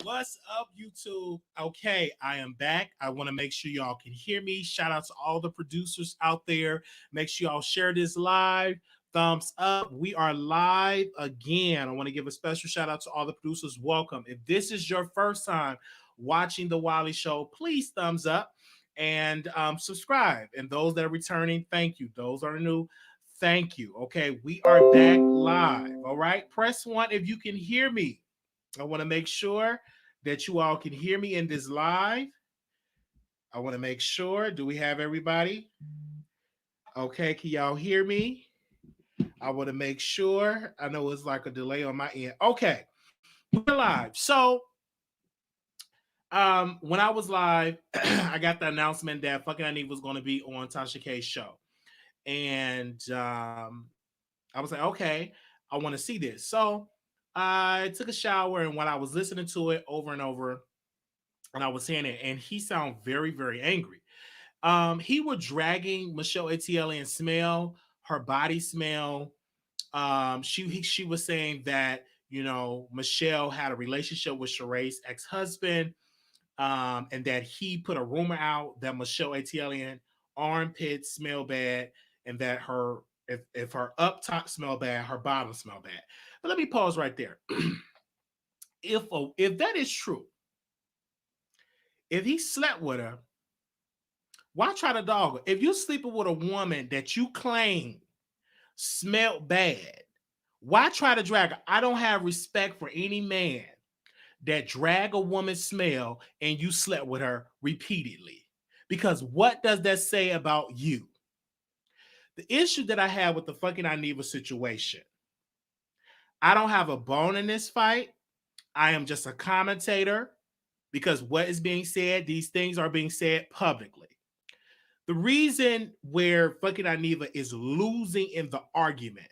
What's up, YouTube? Okay, I am back. I want to make sure y'all can hear me. Shout out to all the producers out there. Make sure y'all share this live. Thumbs up. We are live again. I want to give a special shout out to all the producers. Welcome. If this is your first time watching the Wiley Show, please thumbs up and subscribe. And those that are returning, thank you. Those that are new, thank you. Okay, we are back live. All right, press 1 if you can hear me. I want to make sure that you all can hear me in this live. I want to make sure. Do we have everybody? Okay, can y'all hear me? I want to make sure. I know it's like a delay on my end. Okay, we're live. So, when I was live, I got the announcement that fucking Dineva was going to be on Tasha K's show. And I was like, okay, I want to see this. So, I took a shower, and when I was listening to it over and over, and I was hearing it, and he sounded very, very angry. He was dragging Michelle ATLien smell, her body smell. She was saying that, you know, Michelle had a relationship with Sheree's ex-husband, and that he put a rumor out that Michelle ATLien armpits smell bad, and that if her up top smell bad, her bottom smell bad. But let me pause right there. If that is true, if he slept with her, why try to dog her? If you're sleeping with a woman that you claim smelled bad, why try to drag her? I don't have respect for any man that drag a woman's smell and you slept with her repeatedly. Because what does that say about you? The issue that I have with the fucking Dineva situation, I don't have a bone in this fight. I am just a commentator because what is being said, these things are being said publicly. The reason where fucking Dineva is losing in the argument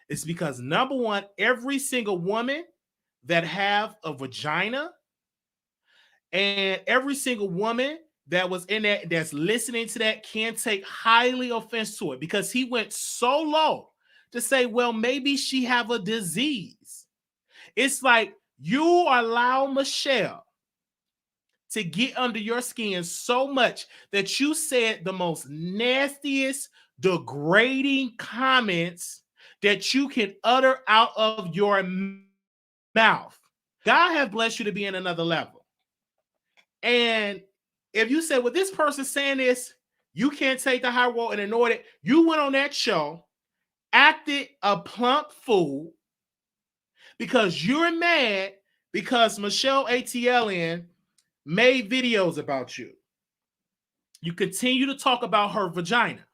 is because, number one, every single woman that have a vagina and every single woman that was in that, that's listening to that, can take highly offense to it, because he went so low to say, well, maybe she have a disease. It's like you allow Michelle to get under your skin so much that you said the most nastiest, degrading comments that you can utter out of your mouth. God has blessed you to be in another level. And if you say, well, this person's saying this, you can't take the high road and ignore it. You went on that show, acted a plump fool because you're mad because Michelle ATLien made videos about you. You continue to talk about her vagina.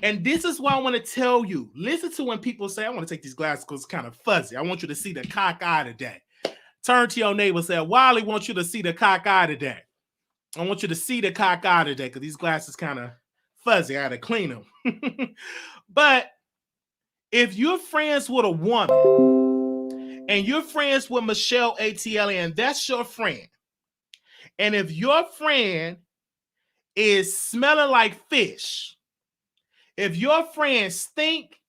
And this is why I want to tell you, listen to when people say, I want to take these glasses because it's kind of fuzzy. I want you to see the cock eye today. Turn to your neighbor and say, Wiley wants you to see the cock eye today. I want you to see the cock eye today because these glasses kind of fuzzy. I had to clean them. But if you're friends with a woman and you're friends with Michelle ATLien, that's your friend. And if your friend is smelling like fish, if your friend stink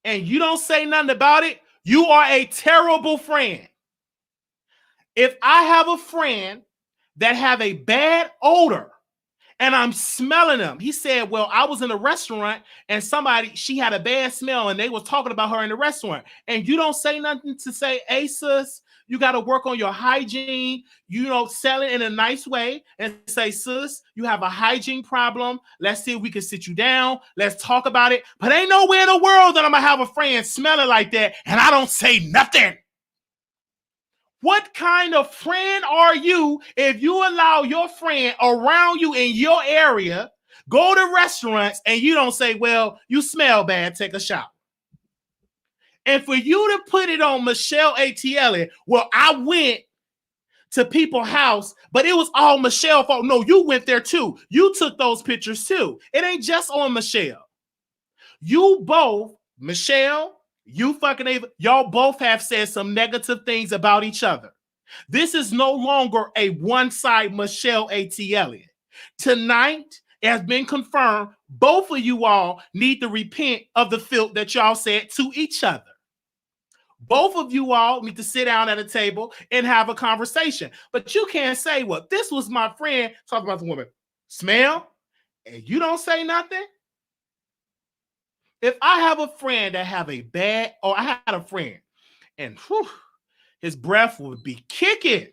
and you don't say nothing about it, you are a terrible friend. If I have a friend that have a bad odor and I'm smelling them, he said, well, I was in a restaurant and she had a bad smell and they was talking about her in the restaurant, and you don't say nothing to say, hey, sis, You got to work on your hygiene, sell it in a nice way and say, sis, you have a hygiene problem. Let's see if we can sit you down. Let's talk about it. But ain't nowhere in the world that I'm going to have a friend smelling like that and I don't say nothing. What kind of friend are you if you allow your friend around you in your area, go to restaurants, and you don't say, well, you smell bad, take a shower? And for you to put it on Michelle ATLien, well, I went to people's house, but it was all Michelle's fault. No, you went there too. You took those pictures too. It ain't just on Michelle. You both, Michelle, you fucking Ava, y'all both have said some negative things about each other. This is no longer a one-side Michelle ATLien. Tonight, it has been confirmed, both of you all need to repent of the filth that y'all said to each other. Both of you all need to sit down at a table and have a conversation. But you can't say, well, this was my friend talking about the woman. Smell, and you don't say nothing? If I have a friend that have a bad, or I had a friend, and his breath would be kicking.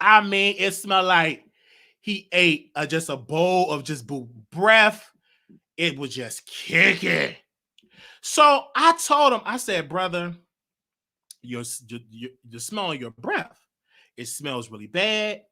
I mean, it smelled like he ate just a bowl of just breath. It was just kicking. So I told him, I said, brother, you're smelling your breath. It smells really bad.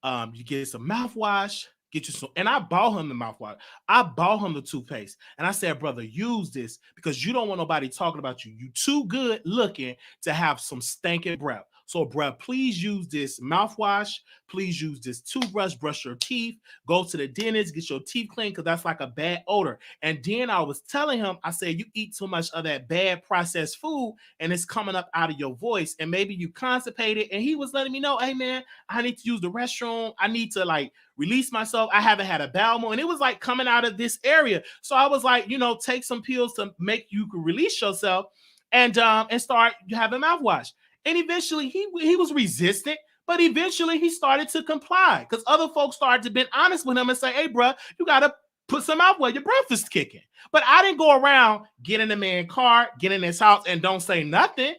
You get some mouthwash, get you some, and I bought him the mouthwash. I bought him the toothpaste. And I said, brother, use this because you don't want nobody talking about you. You too good looking to have some stinking breath. So, bruh, please use this mouthwash. Please use this toothbrush. Brush your teeth. Go to the dentist. Get your teeth clean because that's like a bad odor. And then I was telling him, I said, you eat too much of that bad processed food and it's coming up out of your voice. And maybe you constipated. And he was letting me know, hey, man, I need to use the restroom. I need to release myself. I haven't had a bowel movement. And it was like coming out of this area. So I was like, take some pills to make you release yourself and start having mouthwash. And eventually he was resistant, but eventually he started to comply because other folks started to be honest with him and say, hey, bro, you got to put some out where your breath is kicking. But I didn't go around, get in the man's car, get in his house and don't say nothing.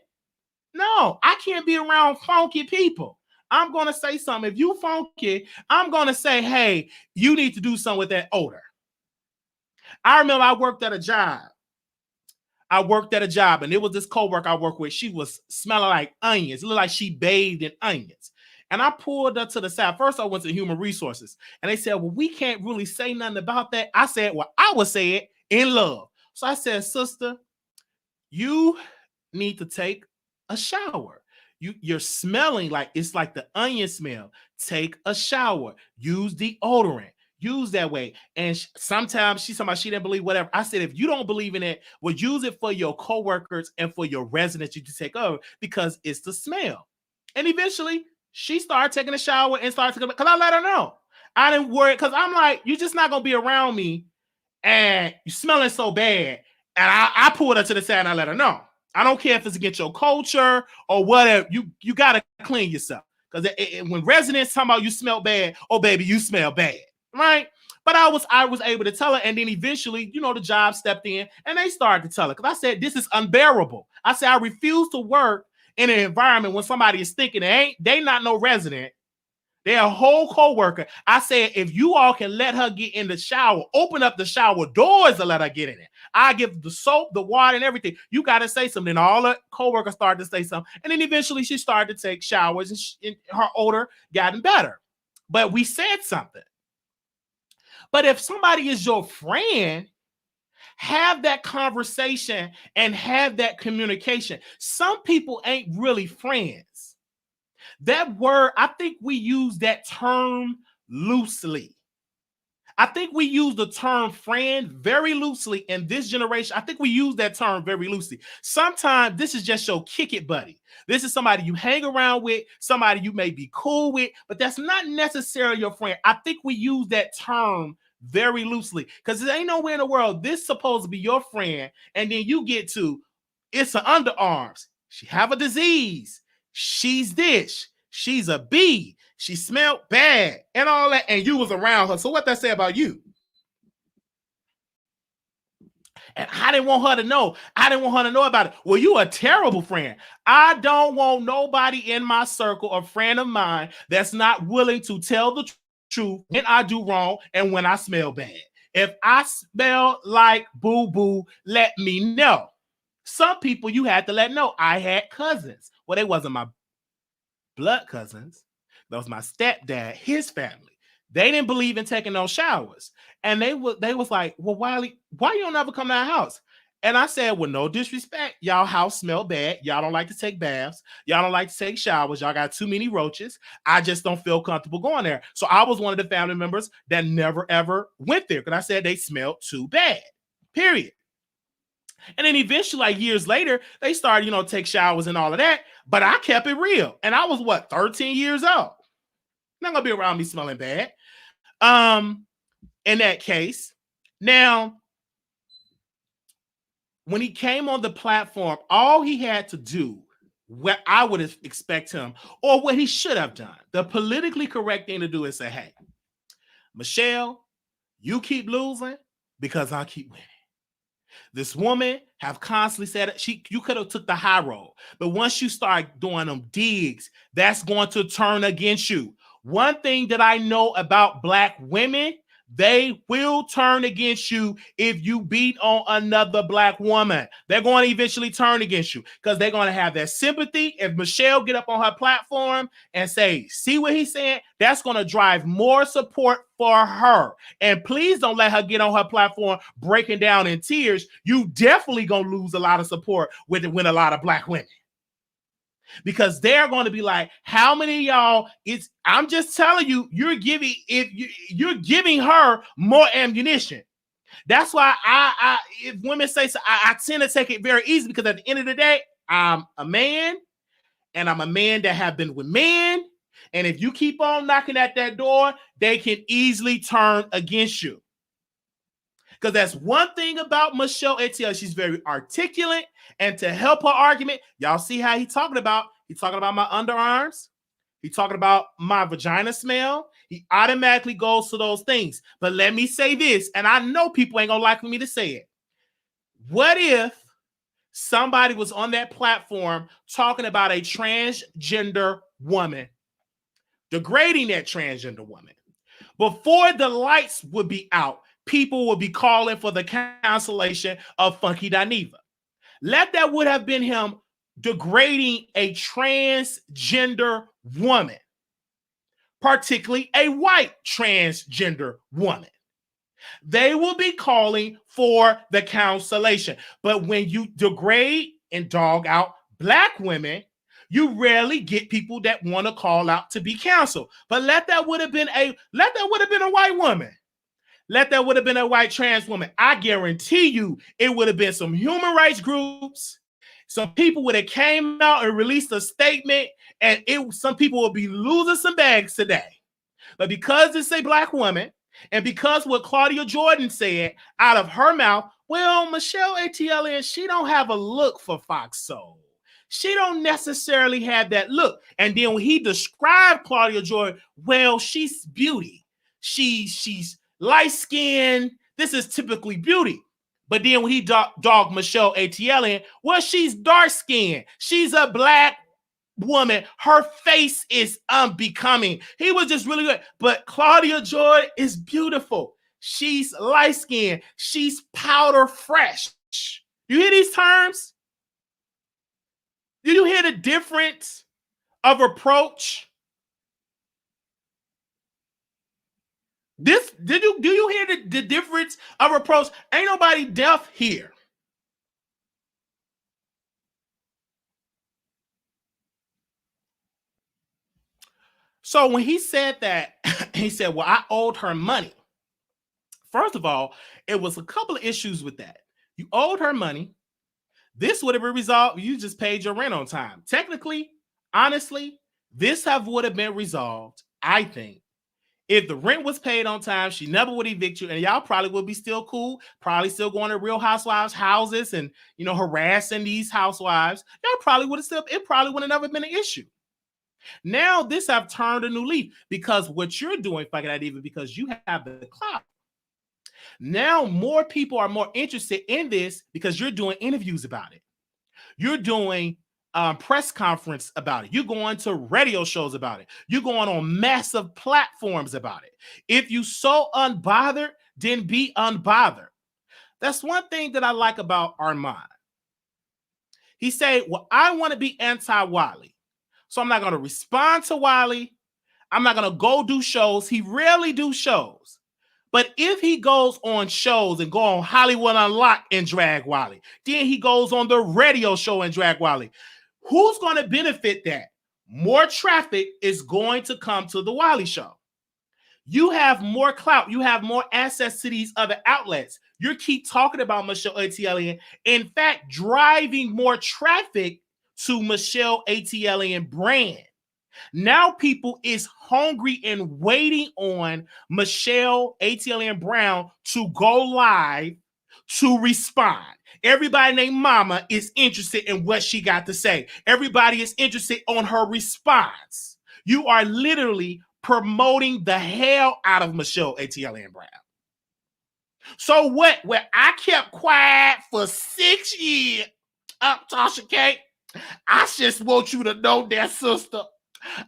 No, I can't be around funky people. I'm going to say something. If you funky, I'm going to say, hey, you need to do something with that odor. I remember I worked at a job. And it was this coworker I worked with. She was smelling like onions. It looked like she bathed in onions. And I pulled her to the side. First, I went to human resources. And they said, well, we can't really say nothing about that. I said, well, I would say it in love. So I said, sister, you need to take a shower. You're smelling like it's like the onion smell. Take a shower. Use deodorant. Use that way. And sometimes she's talking about she didn't believe whatever. I said, if you don't believe in it, well, use it for your coworkers and for your residents you can take over because it's the smell. And eventually she started taking a shower and started to, because I let her know. I didn't worry because I'm like, you're just not going to be around me and you're smelling so bad. And I pulled her to the side and I let her know. I don't care if it's against your culture or whatever. You got to clean yourself. Because when residents talking about you smell bad, oh, baby, you smell bad. Right? But I was able to tell her. And then eventually, the job stepped in and they started to tell her. Because I said, this is unbearable. I said, I refuse to work in an environment when somebody is thinking they not no resident. They're a whole co-worker. I said, if you all can let her get in the shower, open up the shower doors to let her get in it. I give the soap, the water, and everything. You got to say something. And all the co-workers started to say something. And then eventually she started to take showers and her odor gotten better. But we said something. But if somebody is your friend, have that conversation and have that communication. Some people ain't really friends. That word, I think we use that term loosely. I think we use the term friend very loosely in this generation. I think we use that term very loosely. Sometimes this is just your kick it buddy. This is somebody you hang around with, somebody you may be cool with, but that's not necessarily your friend. I think we use that term very loosely because there ain't nowhere in the world this is supposed to be your friend, and then you get to it's an underarms. She have a disease. She's this. She's a bee. She smelled bad and all that, and you was around her. So what that say about you? And I didn't want her to know. I didn't want her to know about it. Well, you a terrible friend. I don't want nobody in my circle, a friend of mine, that's not willing to tell the truth when I do wrong and when I smell bad. If I smell like boo-boo, let me know. Some people you had to let know. I had cousins. Well, they wasn't my blood cousins. That was my stepdad, his family. They didn't believe in taking no showers. And they was like, well, Wiley, why you don't ever come to our house? And I said, well, no disrespect. Y'all house smell bad. Y'all don't like to take baths. Y'all don't like to take showers. Y'all got too many roaches. I just don't feel comfortable going there. So I was one of the family members that never, ever went there because I said they smelled too bad, period. And then eventually, like years later, they started, take showers and all of that. But I kept it real. And I was, 13 years old. Not going to be around me smelling bad. In that case. Now, when he came on the platform, all he had to do, what I would expect him, or what he should have done, the politically correct thing to do is say, hey, Michelle, you keep losing because I keep winning. This woman have constantly said you could have took the high road, but once you start doing them digs, that's going to turn against you. One thing that I know about Black women, they will turn against you if you beat on another Black woman. They're going to eventually turn against you because they're going to have that sympathy. If Michelle get up on her platform and say, see what he's saying, that's going to drive more support for her. And please don't let her get on her platform breaking down in tears. You definitely going to lose a lot of support with a lot of Black women. Because they're going to be like, how many of y'all, I'm just telling you, you're giving her more ammunition. That's why if women say so, I tend to take it very easy because at the end of the day, I'm a man and I'm a man that have been with men. And if you keep on knocking at that door, they can easily turn against you. Because that's one thing about Michelle ATLien. She's very articulate. And to help her argument, y'all see how he's talking about my underarms. He's talking about my vagina smell. He automatically goes to those things. But let me say this, and I know people ain't going to like me to say it. What if somebody was on that platform talking about a transgender woman, degrading that transgender woman? Before the lights would be out, people will be calling for the cancellation of Funky Dineva. That would have been him degrading a transgender woman, particularly a white transgender woman. They will be calling for the cancellation. But when you degrade and dog out Black women, you rarely get people that want to call out to be canceled. But that would have been a white woman. That would have been a white trans woman. I guarantee you it would have been some human rights groups. Some people would have came out and released a statement, and some people will be losing some bags today. But because it's a Black woman, and because what Claudia Jordan said out of her mouth, well, Michelle ATLien, she don't have a look for Fox Soul. She don't necessarily have that look. And then when he described Claudia Jordan, well, she's beauty. She's light-skinned. This is typically beauty. But then when he dogged Michelle ATLien, well, she's dark-skinned. She's a Black woman. Her face is unbecoming. He was just really good. But Claudia Jordan is beautiful. She's light-skinned. She's powder fresh. You hear these terms? Do you hear the difference of approach? Do you hear the difference of approach? Ain't nobody deaf here. So when he said that, he said, well, I owed her money. First of all, it was a couple of issues with that. You owed her money. This would have been resolved. You just paid your rent on time. Technically, honestly, this would have been resolved, I think, if the rent was paid on time. She never would evict you, and y'all probably would be still cool, probably still going to Real Housewives houses and, harassing these housewives. Y'all probably would have it probably would have never been an issue. Now this have turned a new leaf because what you're doing, fucking that even because you have the clout. Now more people are more interested in this because you're doing interviews about it. You're doing press conference about it. You're going to radio shows about it. You're going on massive platforms about it. If you so unbothered, then be unbothered. That's one thing that I like about Armand. He said, well, I want to be anti-Wiley. So I'm not going to respond to Wiley. I'm not going to go do shows. He rarely do shows. But if he goes on shows and go on Hollywood Unlocked and drag Wiley, then he goes on the radio show and drag Wiley. Who's going to benefit that? More traffic is going to come to the Wiley Show. You have more clout. You have more access to these other outlets. You keep talking about Michelle ATLien. In fact, driving more traffic to Michelle ATLien brand. Now people is hungry and waiting on Michelle ATLien Brown to go live to respond. Everybody named Mama is interested in what she got to say. Everybody is interested on her response. You are literally promoting the hell out of Michelle ATLien Brown. So what? Where I kept quiet for 6 years, Tasha K, I just want you to know that, sister.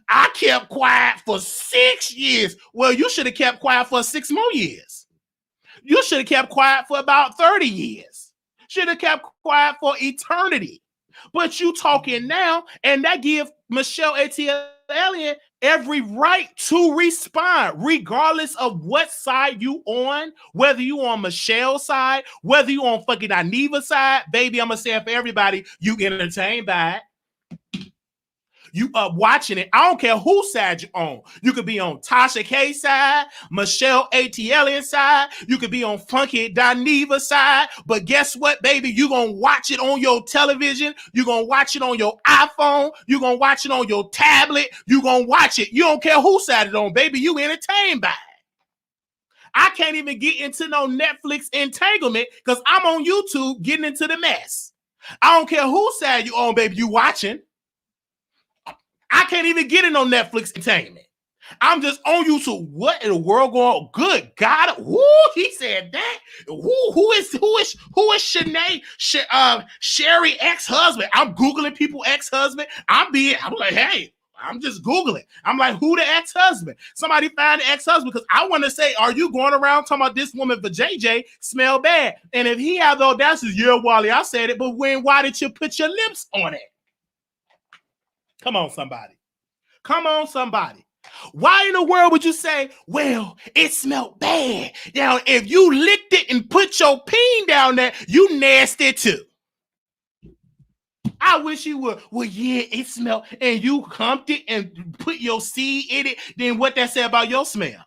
I kept quiet for 6 years. Well, you should have kept quiet for 6 more years. You should have kept quiet for about 30 years. Should have kept quiet for eternity. But you talking now, and that give Michelle ATLien every right to respond, regardless of what side you on, whether you on Michelle's side, whether you on fucking Dineva's side. Baby, I'm going to say it for everybody, you entertained by it. You up watching it. I don't care whose side you're on. You could be on Tasha K side, Michelle ATLien side. You could be on Funky Dineva side. But guess what, baby? You're going to watch it on your television. You're going to watch it on your iPhone. You're going to watch it on your tablet. You're going to watch it. You don't care whose side it's on, baby. You entertained by it. I can't even get into no Netflix entanglement because I'm on YouTube getting into the mess. I don't care whose side you on, baby. You watching. I can't even get in on Netflix entertainment. I'm just on YouTube. What in the world going on? Good God. Woo, he said that. Who is Shanae, Sherry ex-husband? I'm Googling people ex-husband. I'm like, hey, I'm just Googling. I'm like, who the ex-husband? Somebody find the ex-husband because I want to say, are you going around talking about this woman for JJ smell bad? And if he had the audacity, yeah, Wally, I said it, but why did you put your lips on it? Come on, somebody. Come on, somebody. Why in the world would you say, well, it smelled bad? Now, if you licked it and put your peen down there, you nasty too. I wish you would. Well, yeah, it smelled, and you humped it and put your seed in it. Then what that say about your smell?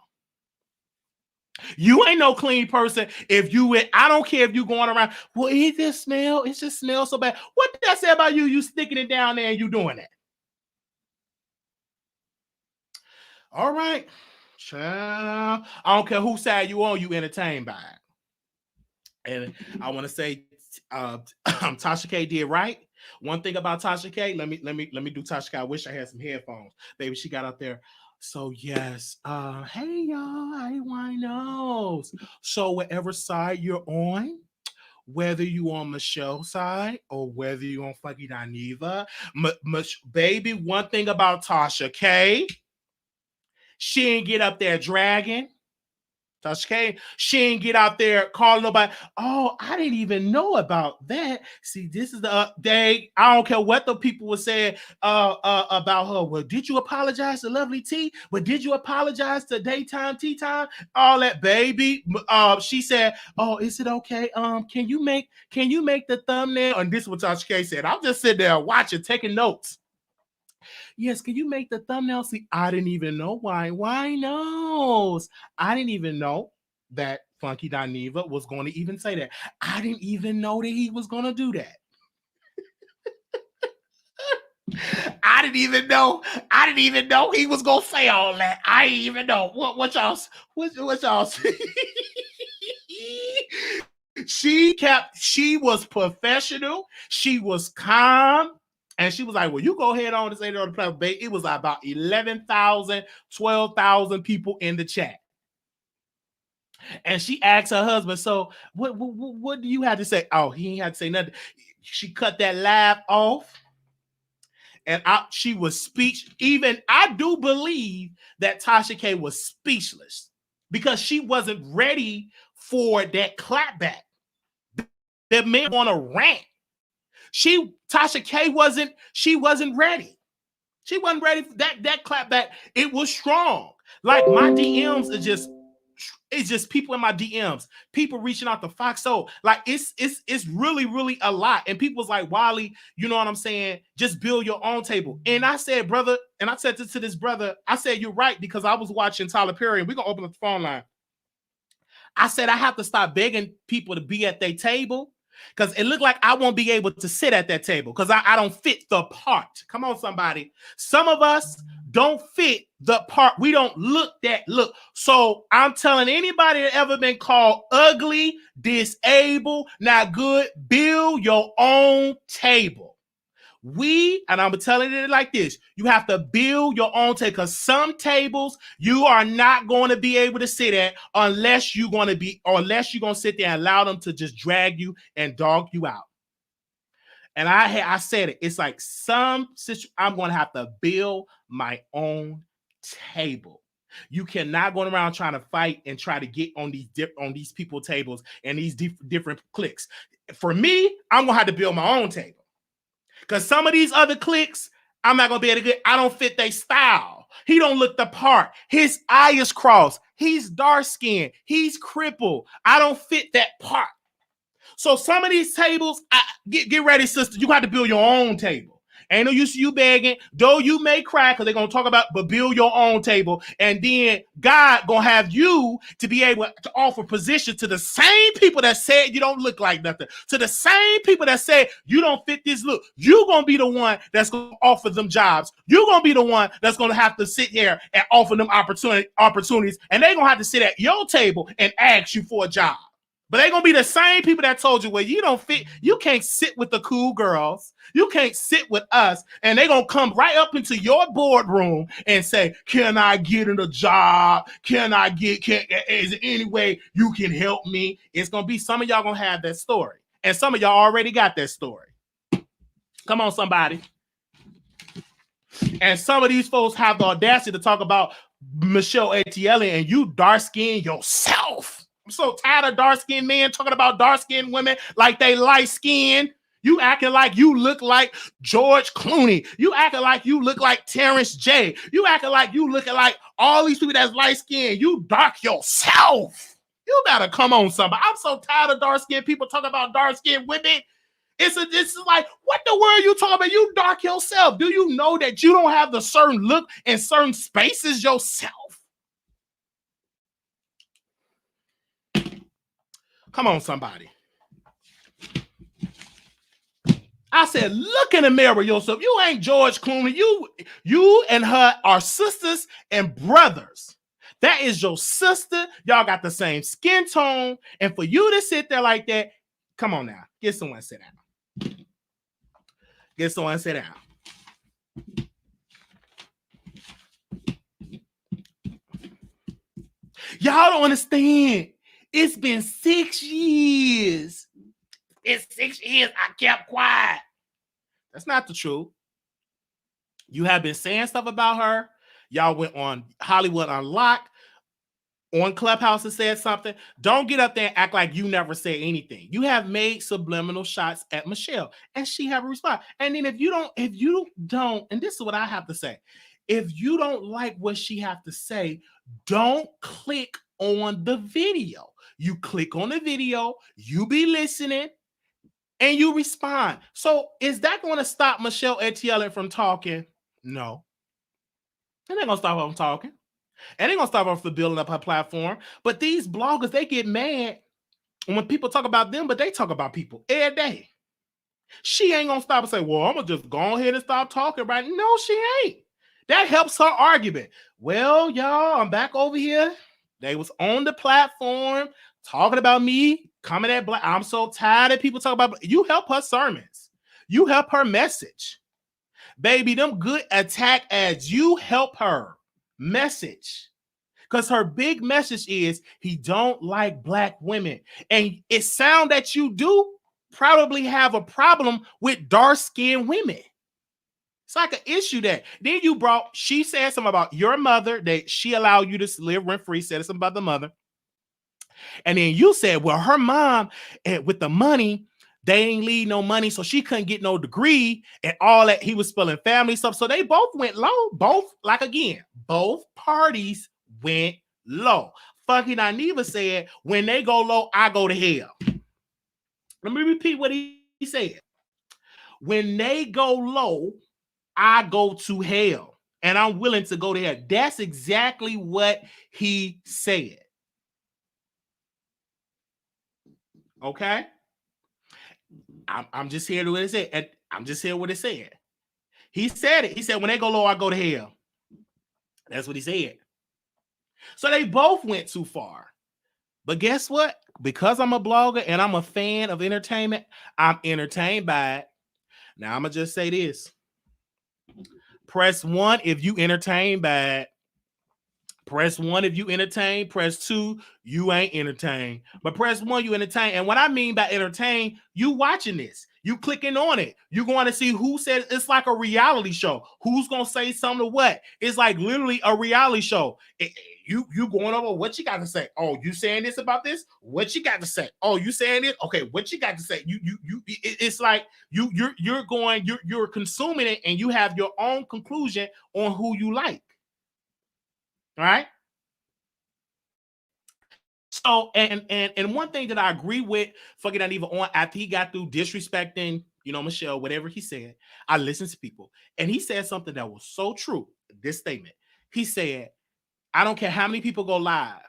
You ain't no clean person. If you would, I don't care if you going around, well, it just smells so bad. What did that say about you? You sticking it down there and you doing that? All right, child. I don't care whose side you on, you entertained by it. And I want to say, Tasha K did right. One thing about Tasha K, let me do Tasha K. I wish I had some headphones, baby. She got up there. So yes, hey y'all, ATLien knows. So whatever side you're on, whether you on Michelle's side or whether you on fucking Dineva, baby. One thing about Tasha K. She ain't get up there dragging. Tasha K, she ain't get out there calling nobody. Oh, I didn't even know about that. See, this is the update. I don't care what the people were saying about her. Well, did you apologize to Lovely T? But did you apologize to Daytime Tea Time? All that, baby. She said, oh, is it okay? Can you make the thumbnail? And this is what Tasha K said. I'm just sitting there watching, taking notes. Yes, can you make the thumbnail? See, I didn't even know why. Why knows? I didn't even know that Funky Dineva was going to even say that. I didn't even know that he was going to do that. I didn't even know he was going to say all that. I didn't even know. What y'all She was professional. She was calm. And she was like, well, you go ahead on and say that on the platform. It was about 11,000, 12,000 people in the chat. And she asked her husband, so what do you have to say? Oh, he ain't had to say nothing. She cut that live off. And she was even I do believe that Tasha K was speechless because she wasn't ready for that clapback. That man want to rant. Tasha K wasn't ready. She wasn't ready for that clapback. It was strong. Like my DMs are just people in my DMs, people reaching out to Fox. So like it's really, really a lot. And people's like, Wiley, you know what I'm saying? Just build your own table. And I said, brother, and I said this to this brother, I said, you're right, because I was watching Tyler Perry, and we're gonna open up the phone line. I said, I have to stop begging people to be at their table because it looked like I won't be able to sit at that table because I don't fit the part. Come on, somebody. Some of us don't fit the part. We don't look that look. So I'm telling anybody that ever been called ugly, disabled, not good, build your own table. And I'm telling it like this, you have to build your own table because some tables you are not going to be able to sit at unless you're going to sit there and allow them to just drag you and dog you out. And I said it. It's like I'm going to have to build my own table. You cannot go around trying to fight and try to get on these people tables and these different cliques. For me, I'm going to have to build my own table. Because some of these other cliques, I'm not going to be able to get. I don't fit their style. He don't look the part. His eye is crossed. He's dark-skinned. He's crippled. I don't fit that part. So some of these tables, get ready, sister. You got to build your own table. Ain't no use you begging. Though you may cry, because they're going to talk about, but build your own table. And then God going to have you to be able to offer position to the same people that said you don't look like nothing. To the same people that said you don't fit this look. You're going to be the one that's going to offer them jobs. You're going to be the one that's going to have to sit here and offer them opportunities. And they're going to have to sit at your table and ask you for a job. But they're going to be the same people that told you, well, you don't fit. You can't sit with the cool girls. You can't sit with us. And they're going to come right up into your boardroom and say, can I get in a job? Is there any way you can help me? It's going to be some of y'all going to have that story. And some of y'all already got that story. Come on, somebody. And some of these folks have the audacity to talk about Michelle ATLien and you dark-skinned yourself. I'm so tired of dark-skinned men talking about dark-skinned women like they light-skinned. You acting like you look like George Clooney. You acting like you look like Terrence J. You acting like you looking like all these people that's light-skinned. You dark yourself. You better come on, somebody. I'm so tired of dark-skinned people talking about dark-skinned women. It's like, what the world are you talking about? You dark yourself. Do you know that you don't have the certain look in certain spaces yourself? Come on, somebody. I said, look in the mirror yourself. You ain't George Clooney. You and her are sisters and brothers. That is your sister. Y'all got the same skin tone. And for you to sit there like that, come on now. Get someone to sit down. Get someone to sit down. Y'all don't understand. It's been 6 years. It's 6 years I kept quiet. That's not the truth. You have been saying stuff about her. Y'all went on Hollywood Unlocked, on Clubhouse and said something. Don't get up there and act like you never said anything. You have made subliminal shots at Michelle, and she have a response. And then if you don't, and this is what I have to say, if you don't like what she have to say, don't click on the video. You click on the video, you be listening, and you respond. So is that going to stop Michelle ATLien from talking? No. It ain't going to stop her from talking. It ain't going to stop her from building up her platform. But these bloggers, they get mad when people talk about them, but they talk about people every day. She ain't going to stop and say, well, I'm going to just go ahead and stop talking right now. No, she ain't. That helps her argument. Well, y'all, I'm back over here. They was on the platform talking about me, coming at black. I'm so tired of people talking about. You help her sermons. You help her message. Baby, them good attack ads, you help her message. Because her big message is he don't like black women. And it sounds that you do probably have a problem with dark-skinned women. It's like an issue that then she said something about your mother, that she allowed you to live rent-free, said something about the mother. And then you said, well, her mom, with the money, they ain't leave no money, so she couldn't get no degree and all that. He was spilling family stuff. So they both went low. Both parties went low. Fucking Dineva said, when they go low, I go to hell. Let me repeat what he said. When they go low, I go to hell. And I'm willing to go there. That's exactly what he said. Okay? I'm just here to what it said. I'm just here what it said. He said it. He said, when they go low, I go to hell. That's what he said. So they both went too far. But guess what? Because I'm a blogger and I'm a fan of entertainment, I'm entertained by it. Now, I'm going to just say this. Press 1 if you entertained by it. Press 1 if you entertain. Press 2, you ain't entertained. But press 1, you entertain. And what I mean by entertain, you watching this. You clicking on it. You going to see who said it's like a reality show. Who's going to say something to what? It's like literally a reality show. You going over what you got to say. Oh, you saying this about this? What you got to say? Oh, you saying it? Okay, what you got to say? It's like you're consuming it and you have your own conclusion on who you like. All right. So and one thing that I agree with fucking Dineva on after he got through disrespecting, Michelle, whatever he said, I listened to people and he said something that was so true. This statement, he said, I don't care how many people go live,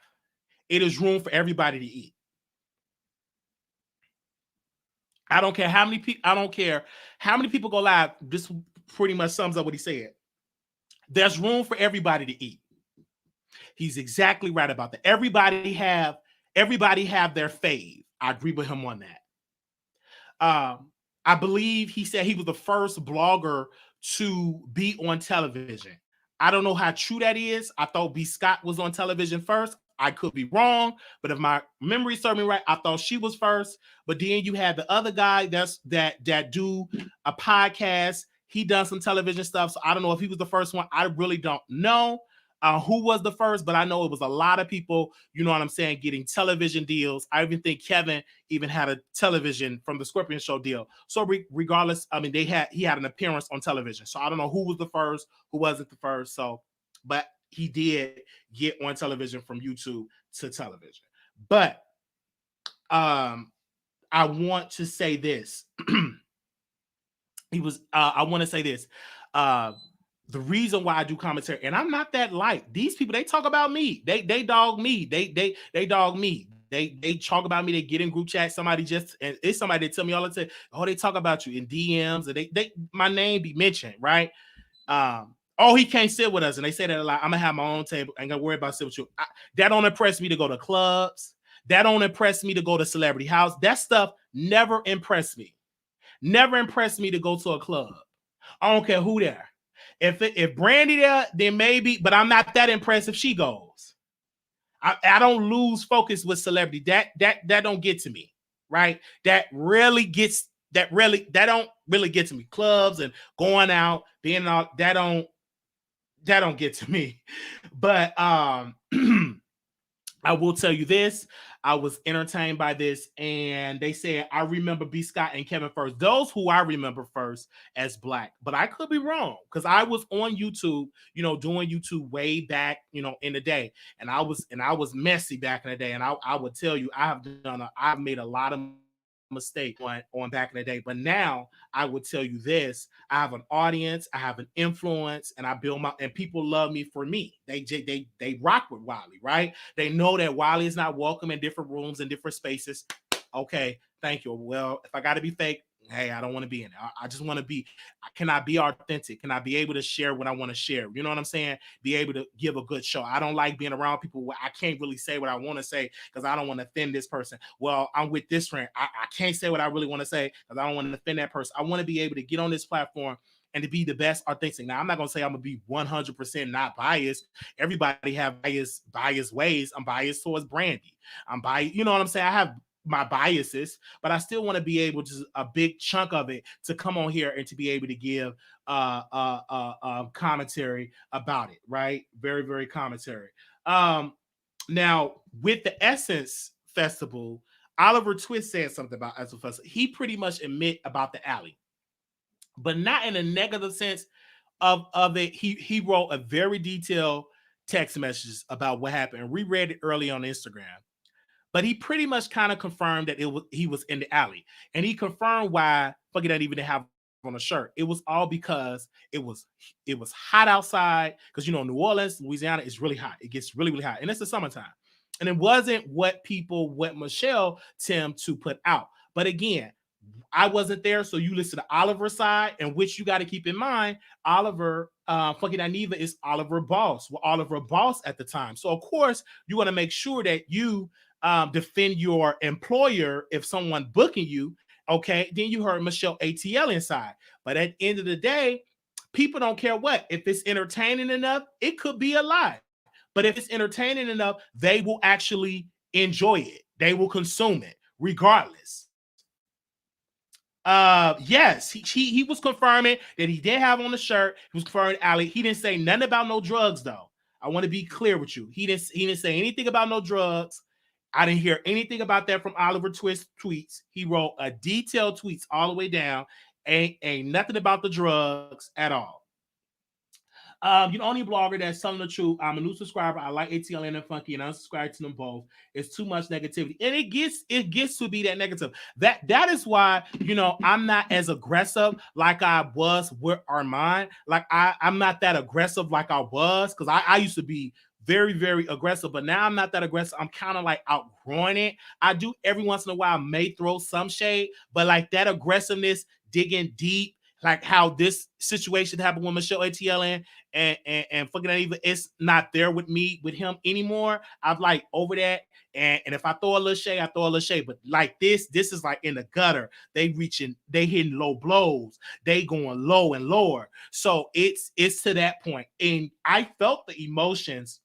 it is room for everybody to eat. I don't care how many people go live. This pretty much sums up what he said. There's room for everybody to eat. He's exactly right about that. Everybody have their fave. I agree with him on that. I believe he said he was the first blogger to be on television. I don't know how true that is. I thought B. Scott was on television first. I could be wrong, but if my memory serves me right, I thought she was first. But then you had the other guy that do a podcast. He done some television stuff. So I don't know if he was the first one. I really don't know who was the first, but I know it was a lot of people, you know what I'm saying, getting television deals. I even think Kevin even had a television from the Scorpion Show deal. So regardless, I mean, he had an appearance on television. So I don't know who was the first, who wasn't the first. So, but he did get on television from YouTube to television. But I want to say this. I want to say this. The reason why I do commentary, and I'm not that light. These people, they talk about me. They dog me. They dog me. They talk about me. They get in group chat. And it's somebody that tell me all the time, oh, they talk about you in DMs, and my name be mentioned, right? Oh, he can't sit with us, and they say that a lot. I'm gonna have my own table. I ain't gonna worry about sitting with you. That don't impress me to go to clubs. That don't impress me to go to celebrity house. That stuff never impressed me. Never impressed me to go to a club. I don't care who there. If Brandy there, then maybe, but I'm not that impressed if she goes. I don't lose focus with celebrity. That don't get to me, right? That don't really get to me. Clubs and going out, being out, that don't get to me. But I will tell you this. I was entertained by this, and they said, I remember B. Scott and Kevin first. Those who I remember first as Black, but I could be wrong because I was on YouTube, doing YouTube way back, in the day, and I was messy back in the day, and I would tell you, I've made a lot of mistake on back in the day, but now I would tell you this: I have an audience, I have an influence, and I build and people love me for me. They rock with Wiley, right? They know that Wiley is not welcome in different rooms and different spaces. Okay, thank you. Well, if I got to be fake, hey, I don't want to be in it. I just want to be. Can I be authentic? Can I be able to share what I want to share? You know what I'm saying? Be able to give a good show. I don't like being around people where I can't really say what I want to say because I don't want to offend this person. Well, I'm with this friend. I can't say what I really want to say because I don't want to offend that person. I want to be able to get on this platform and to be the best authentic. Now, I'm not gonna say I'm gonna be 100% not biased. Everybody have biased ways. I'm biased towards Brandy. I'm biased, you know what I'm saying? I have my biases, but I still want to be able to a big chunk of it to come on here and to be able to give commentary about it, right? Very, very commentary. Now with the Essence Festival, Oliver Twist said something about Essence Festival. He pretty much admit about the alley, but not in a negative sense of it. He wrote a very detailed text messages about what happened, and we read it early on Instagram. But he pretty much kind of confirmed that he was in the alley, and he confirmed why fucking that even have on a shirt. It was all because it was hot outside, because you know New Orleans, Louisiana is really hot. It gets really, really hot, and it's the summertime. And it wasn't what Michelle Tim to put out. But again, I wasn't there, so you listen to Oliver's side, and which you got to keep in mind, Oliver, fucking Dineva is Oliver Boss. Well, Oliver Boss at the time. So of course you want to make sure that you defend your employer if someone booking you. Okay, then you heard Michelle ATLien side. But at the end of the day, people don't care what. If it's entertaining enough, it could be a lie. But if it's entertaining enough, they will actually enjoy it. They will consume it regardless. Yes, he was confirming that he did have on the shirt. He was confirming alley. He didn't say nothing about no drugs though. I want to be clear with you. He didn't say anything about no drugs. I didn't hear anything about that from Oliver Twist tweets. He wrote a detailed tweets all the way down. Ain't nothing about the drugs at all. You're the only blogger that's telling the truth. I'm a new subscriber. I like ATLien and Funky, and I unsubscribe to them both. It's too much negativity, and it gets to be that negative. That is why, you know, I'm not as aggressive like I was with Armand. Like I'm not that aggressive like I was, because I used to be very, very aggressive, but now I'm not that aggressive. I'm kind of like outgrowing it. I do every once in a while may throw some shade, but like that aggressiveness, digging deep, like how this situation happened with Michelle ATLien and fucking even it's not there with him anymore. I'm like over that. And if I throw a little shade, I throw a little shade. But like this is like in the gutter. They hitting low blows. They going low and lower. So it's to that point. And I felt the emotions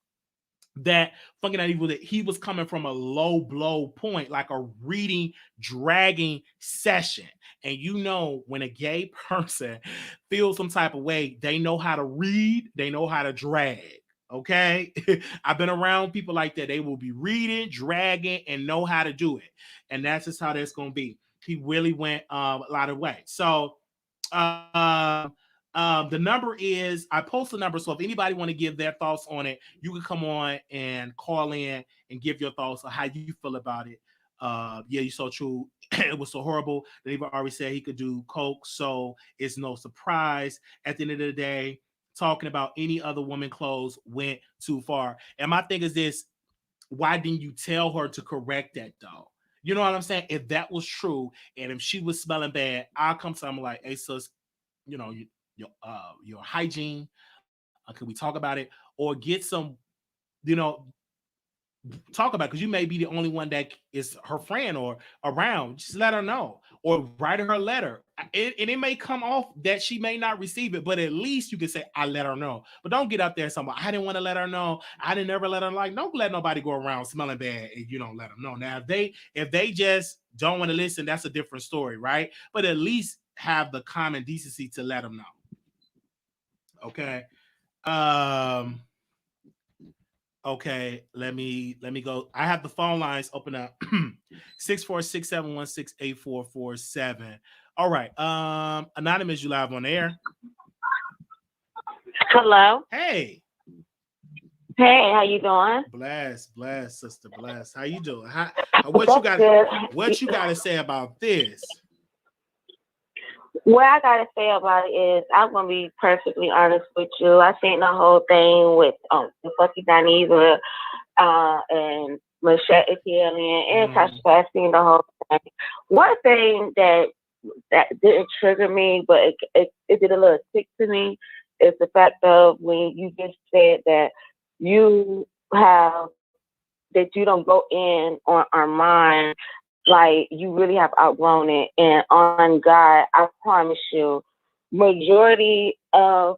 that fucking not evil, that he was coming from a low blow point, like a reading, dragging session. And you know, when a gay person feels some type of way, they know how to read, they know how to drag. Okay. I've been around people like that. They will be reading, dragging, and know how to do it. And that's just how that's gonna be. He really went a lot of way. So the number is, I post the number, so if anybody want to give their thoughts on it, you can come on and call in and give your thoughts on how you feel about it. Yeah, you're so true. It was so horrible that he already said he could do coke, so it's no surprise. At the end of the day, talking about any other woman clothes went too far. And my thing is this: why didn't you tell her to correct that though? You know what I'm saying? If that was true, and if she was smelling bad, I'll come to him like, hey sis, you know, your hygiene, can we talk about it, or get some, you know, talk about it, because you may be the only one that is her friend or around. Just let her know, or write her a letter. It may come off that she may not receive it, but at least you can say, I let her know. But don't get up there and say, I didn't want to let her know, I didn't ever let her. Like, don't let nobody go around smelling bad and you don't let them know. Now if they just don't want to listen, that's a different story, right? But at least have the common decency to let them know. Okay. Okay, let me go. I have the phone lines open up. 646-716-8447. All right. Anonymous, you live on the air. Hello. Hey. Hey, how you doing? Bless, sister, bless. How you doing? What you got to say about this? What I gotta say about it is, I'm gonna be perfectly honest with you. I seen the whole thing with the fucking Dineva and Michelle ATLien and Tasha K. I seen the whole thing. One thing that didn't trigger me, but it did a little stick to me, is the fact of when you just said that you don't go in on our mind. Like, you really have outgrown it. And on God, I promise you, majority of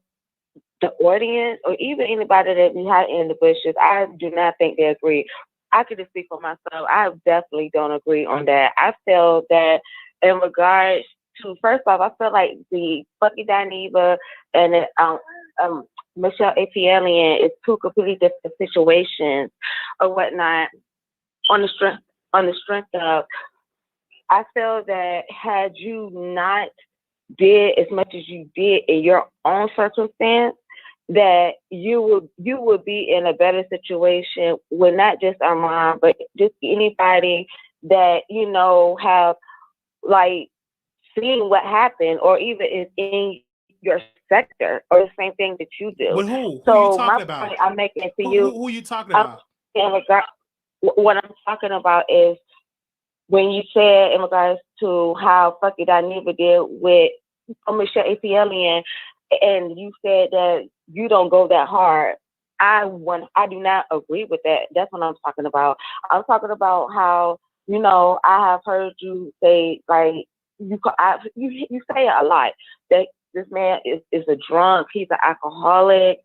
the audience or even anybody that be hiding in the bushes, I do not think they agree. I could just speak for myself. I definitely don't agree on that. I feel that in regards to, first off, I feel like the fucking Dineva and the, Michelle ATLien is two completely different situations or whatnot on the strength of, I feel that had you not did as much as you did in your own circumstance, that you would be in a better situation with not just Armand, but just anybody that have like seen what happened, or even is in your sector, or the same thing that you do. With who? Who So you talking my about? point I'm making to you, who you talking about? What I'm talking about is when you said in regards to how fucking Dineva did with Michelle ATLien, and you said that you don't go that hard. I do not agree with that. That's what I'm talking about. I'm talking about how I have heard you say, like, you say it a lot, that this man is a drunk, he's an alcoholic.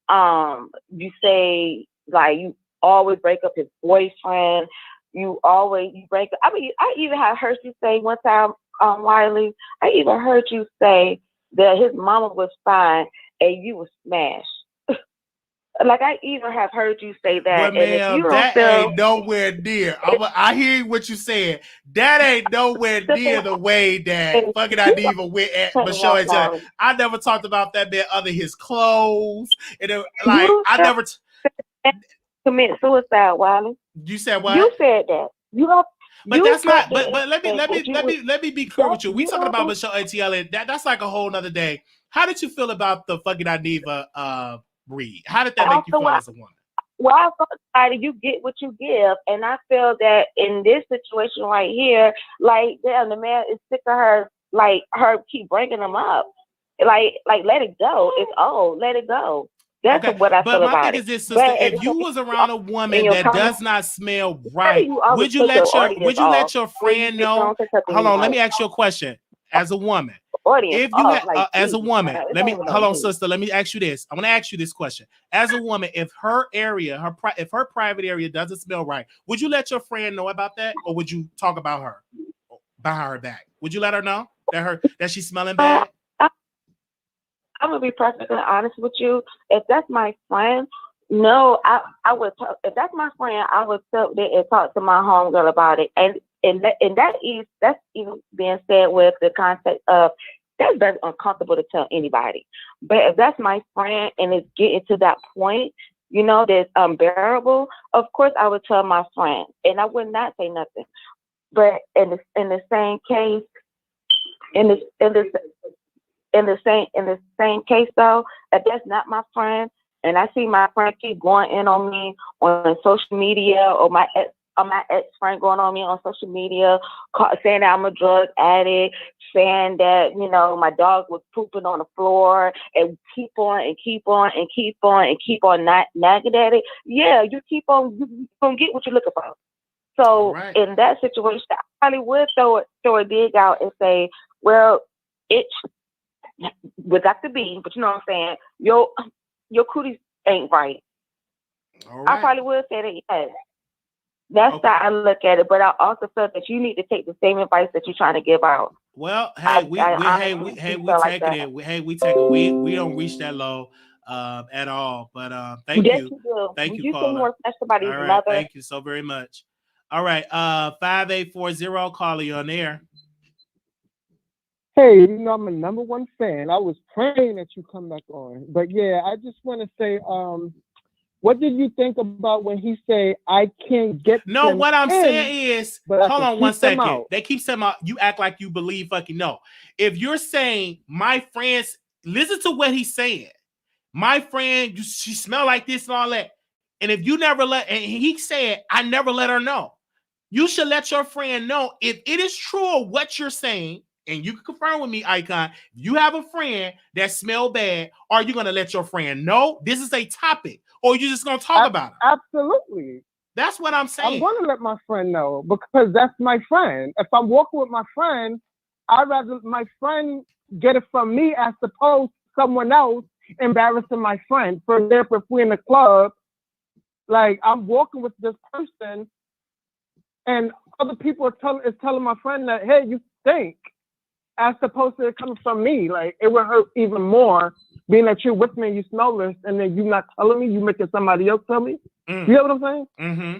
You say, like, you always break up his boyfriend. You break up. I mean, I even have heard you say one time, Wiley, I even heard you say that his mama was fine and you was smashed. Like, I even have heard you say that. But ma'am, that ain't nowhere near. I hear what you saying. That ain't nowhere near the way that fucking Dineva went at Michelle. I never talked about that man under his clothes. And I never commit suicide, Wiley. You said what? You said that. You don't. But that's not. But let me be clear with you. We talking about Michelle ATLien. That's like a whole nother day. How did you feel about the fucking Dineva read? How did that make you feel as a woman? Well, I thought you get what you give, and I feel that in this situation right here, like, damn, the man is sick of her. Like, her keep bringing him up. Like let it go. It's old. Let it go. That's what I feel about it. But my thing is this, sister, if you was around a woman that does not smell right, would you let your friend know? Hold on, let me ask you a question. As a woman, if you as a woman, hold on, sister, let me ask you this. I'm gonna ask you this question. As a woman, if her area, if her private area doesn't smell right, would you let your friend know about that, or would you talk about her behind her back? Would you let her know that she's smelling bad? I'm gonna be perfectly honest with you. If that's my friend, no, I would. If that's my friend, I would sit there and talk to my homegirl about it. And that's even being said with the context of that's very uncomfortable to tell anybody. But if that's my friend and it's getting to that point, that's unbearable, of course I would tell my friend, and I would not say nothing. But in the same case, in the same case though, if that's not my friend, and I see my friend keep going in on me on social media, or my ex-friend going on me on social media, saying that I'm a drug addict, saying that my dog was pooping on the floor, and keep on not nagging at it, yeah, you keep on, you gonna get what you're looking for. So in that situation, I probably would throw a dig out and say, well, it would have to be, but you know what I'm saying, your cooties ain't right. I probably would say that, yes. That's how I look at it, but I also feel that you need to take the same advice that you're trying to give out. Well, hey, we taking it. Hey, we take it. We don't reach that low at all. But thank you. Thank you, caller. All right, thank you so very much. All right, 5840 caller, you on air. Hey, I'm a number one fan. I was praying that you come back on. But yeah, I just want to say, what did you think about when he said, I can't get No, what I'm saying is, hold on 1 second. They keep saying, you act like you believe fucking no. If you're saying, my friends, listen to what he's saying. My friend, she smell like this and all that. And if you never and he said, I never let her know. You should let your friend know if it is true what you're saying. And you can confirm with me, Icon, if you have a friend that smell bad, are you going to let your friend know this is a topic? Or you just going to talk about it? Absolutely. That's what I'm saying. I'm going to let my friend know because that's my friend. If I'm walking with my friend, I'd rather my friend get it from me as opposed to someone else embarrassing my friend. For example, if we're in a club, like I'm walking with this person and other people are telling my friend that, hey, you stink, as opposed to it coming from me. Like, it would hurt even more being that you're with me and you smell this, and then you not telling me, you making somebody else tell me. You know what I'm saying? Mm-hmm.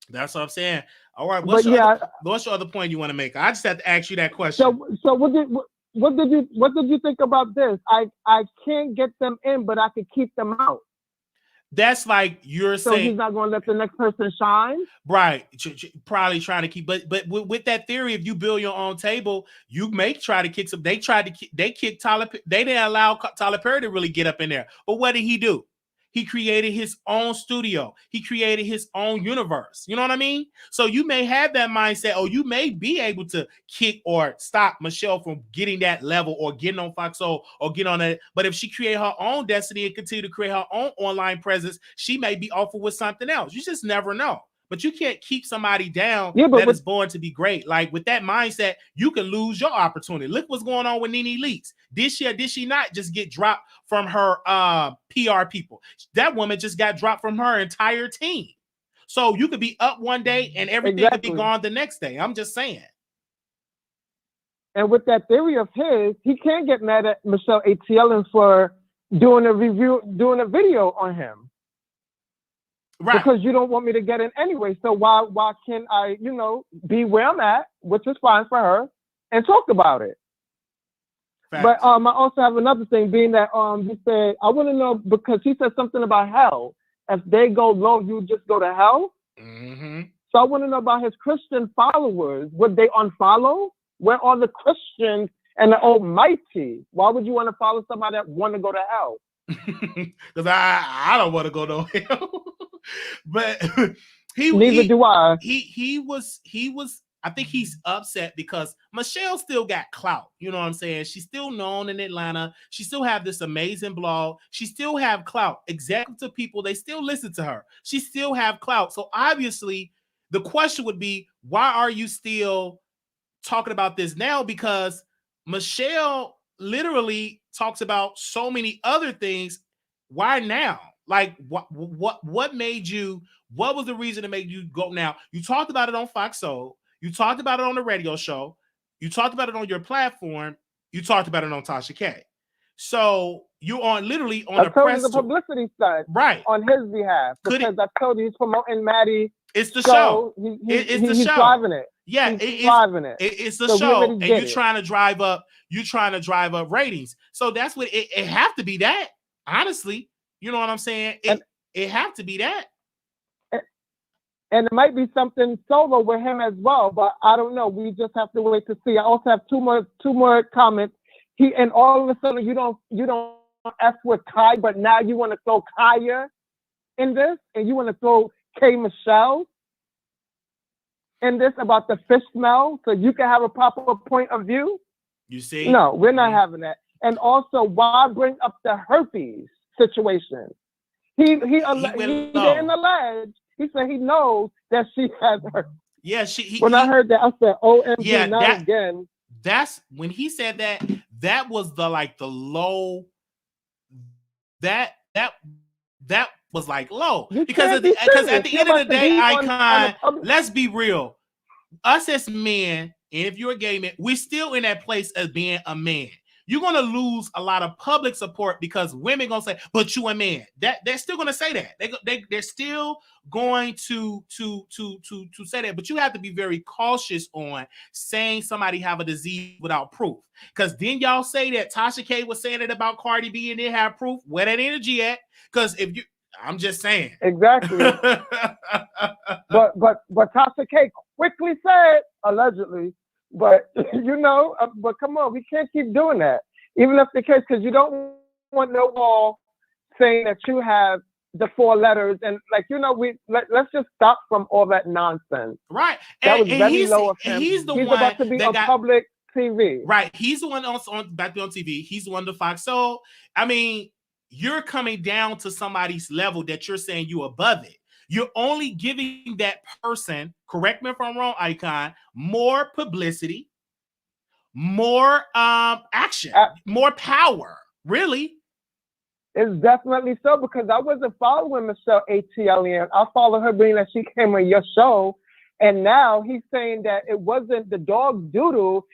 That's what I'm saying. All right, what's your other point you want to make? I just have to ask you that question. So what did you think about this? I can't get them in, but I could keep them out. That's like you're saying. So he's not going to let the next person shine, right? Probably trying to keep, but with that theory, if you build your own table, you may try to kick some. They kick Tyler. They didn't allow Tyler Perry to really get up in there. But what did he do? He created his own studio. He created his own universe. You know what I mean? So you may have that mindset, or you may be able to kick or stop Michelle from getting that level or getting on Fox Soul or get on that. But if she create her own destiny and continue to create her own online presence, she may be offered with something else. You just never know. But you can't keep somebody down that is born to be great. Like with that mindset, you can lose your opportunity. Look what's going on with Nene Leakes. Did she or did she not just get dropped from her PR people? That woman just got dropped from her entire team. So you could be up one day and everything could be gone the next day. I'm just saying. And with that theory of his, he can't get mad at Michelle ATLien for doing a video on him. Right. Because you don't want me to get in anyway. So why can't I, be where I'm at, which is fine for her, and talk about it. Facts. But I also have another thing, being that he said, I want to know, because he said something about hell. If they go low, you just go to hell. Mm-hmm. So I want to know about his Christian followers. Would they unfollow? Where are the Christians and the Almighty? Why would you want to follow somebody that want to go to hell? Because I don't want to go to hell. But neither do I. He was. I think he's upset because Michelle still got clout. You know what I'm saying? She's still known in Atlanta. She still have this amazing blog. She still have clout. Executive people, they still listen to her. She still have clout. So obviously, the question would be, why are you still talking about this now? Because Michelle literally talks about so many other things. Why now? Like what made you? What was the reason to make you go now? You talked about it on Fox Soul. You talked about it on the radio show. You talked about it on your platform. You talked about it on Tasha K. So you're literally on the press. The publicity side, right, on his behalf, because I told you he's promoting Maddie. It's the show. He's driving it. Yeah, he's driving it. It's the show, and you're trying to drive up. You're trying to drive up ratings. So that's what it have to be. That honestly, you know what I'm saying? It have to be that. And it might be something solo with him as well, but I don't know. We just have to wait to see. I also have two more comments. And all of a sudden you don't F with Kai, but now you want to throw Kaya in this, and you want to throw K Michelle in this about the fish smell, so you can have a proper point of view. You see? No, we're not having that. And also, why bring up the herpes situation? He didn't allege. He said he knows that she has herpes. Yeah, I heard that, I said, OMG, not again. That's when he said that. That was the low. That was like low, because at the end of the day, Icon. Let's be real. Us as men, and if you're a gay man, we're still in that place as being a man. You're gonna lose a lot of public support because women gonna say, "But you a man." They're still gonna say that. They're still going to say that. But you have to be very cautious on saying somebody have a disease without proof. Because then y'all say that Tasha K was saying it about Cardi B and didn't have proof. Where that energy at? Because if you, I'm just saying. Exactly. but Tasha K quickly said, allegedly. But, but come on, we can't keep doing that. Even if the case, because you don't want no wall saying that you have the 4 letters. And let's just stop from all that nonsense. Right. That was very low of him. He's the one about to be on public TV. Right. He's the one back on TV. He's the one to Fox. So, I mean, you're coming down to somebody's level that you're saying you above it. You're only giving that person, correct me if I'm wrong, Icon, more publicity, more action, more power. Really? It's definitely so, because I wasn't following Michelle ATLien. I followed her being that she came on your show, and now he's saying that it wasn't the dog doodle,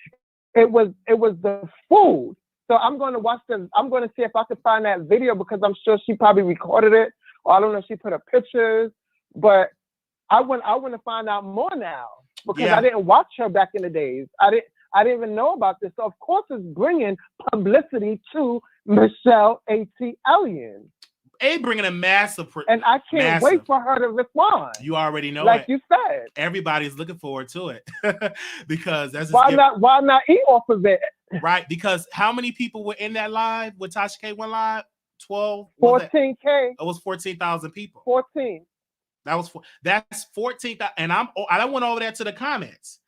it was the food. So I'm going to watch this. I'm going to see if I can find that video, because I'm sure she probably recorded it, or I don't know if she put up pictures. But I want to find out more now, because I didn't watch her back in the days. I didn't even know about this. So of course it's bringing publicity to Michelle ATLien. Bringing a massive, and I can't wait for her to respond. You already know, like you said, everybody's looking forward to it because that's why not eat off of it, right? Because how many people were in that live when Tasha K went live? 14K. It was 14,000 people. 14. That's 14,000, and I went over there to the comments.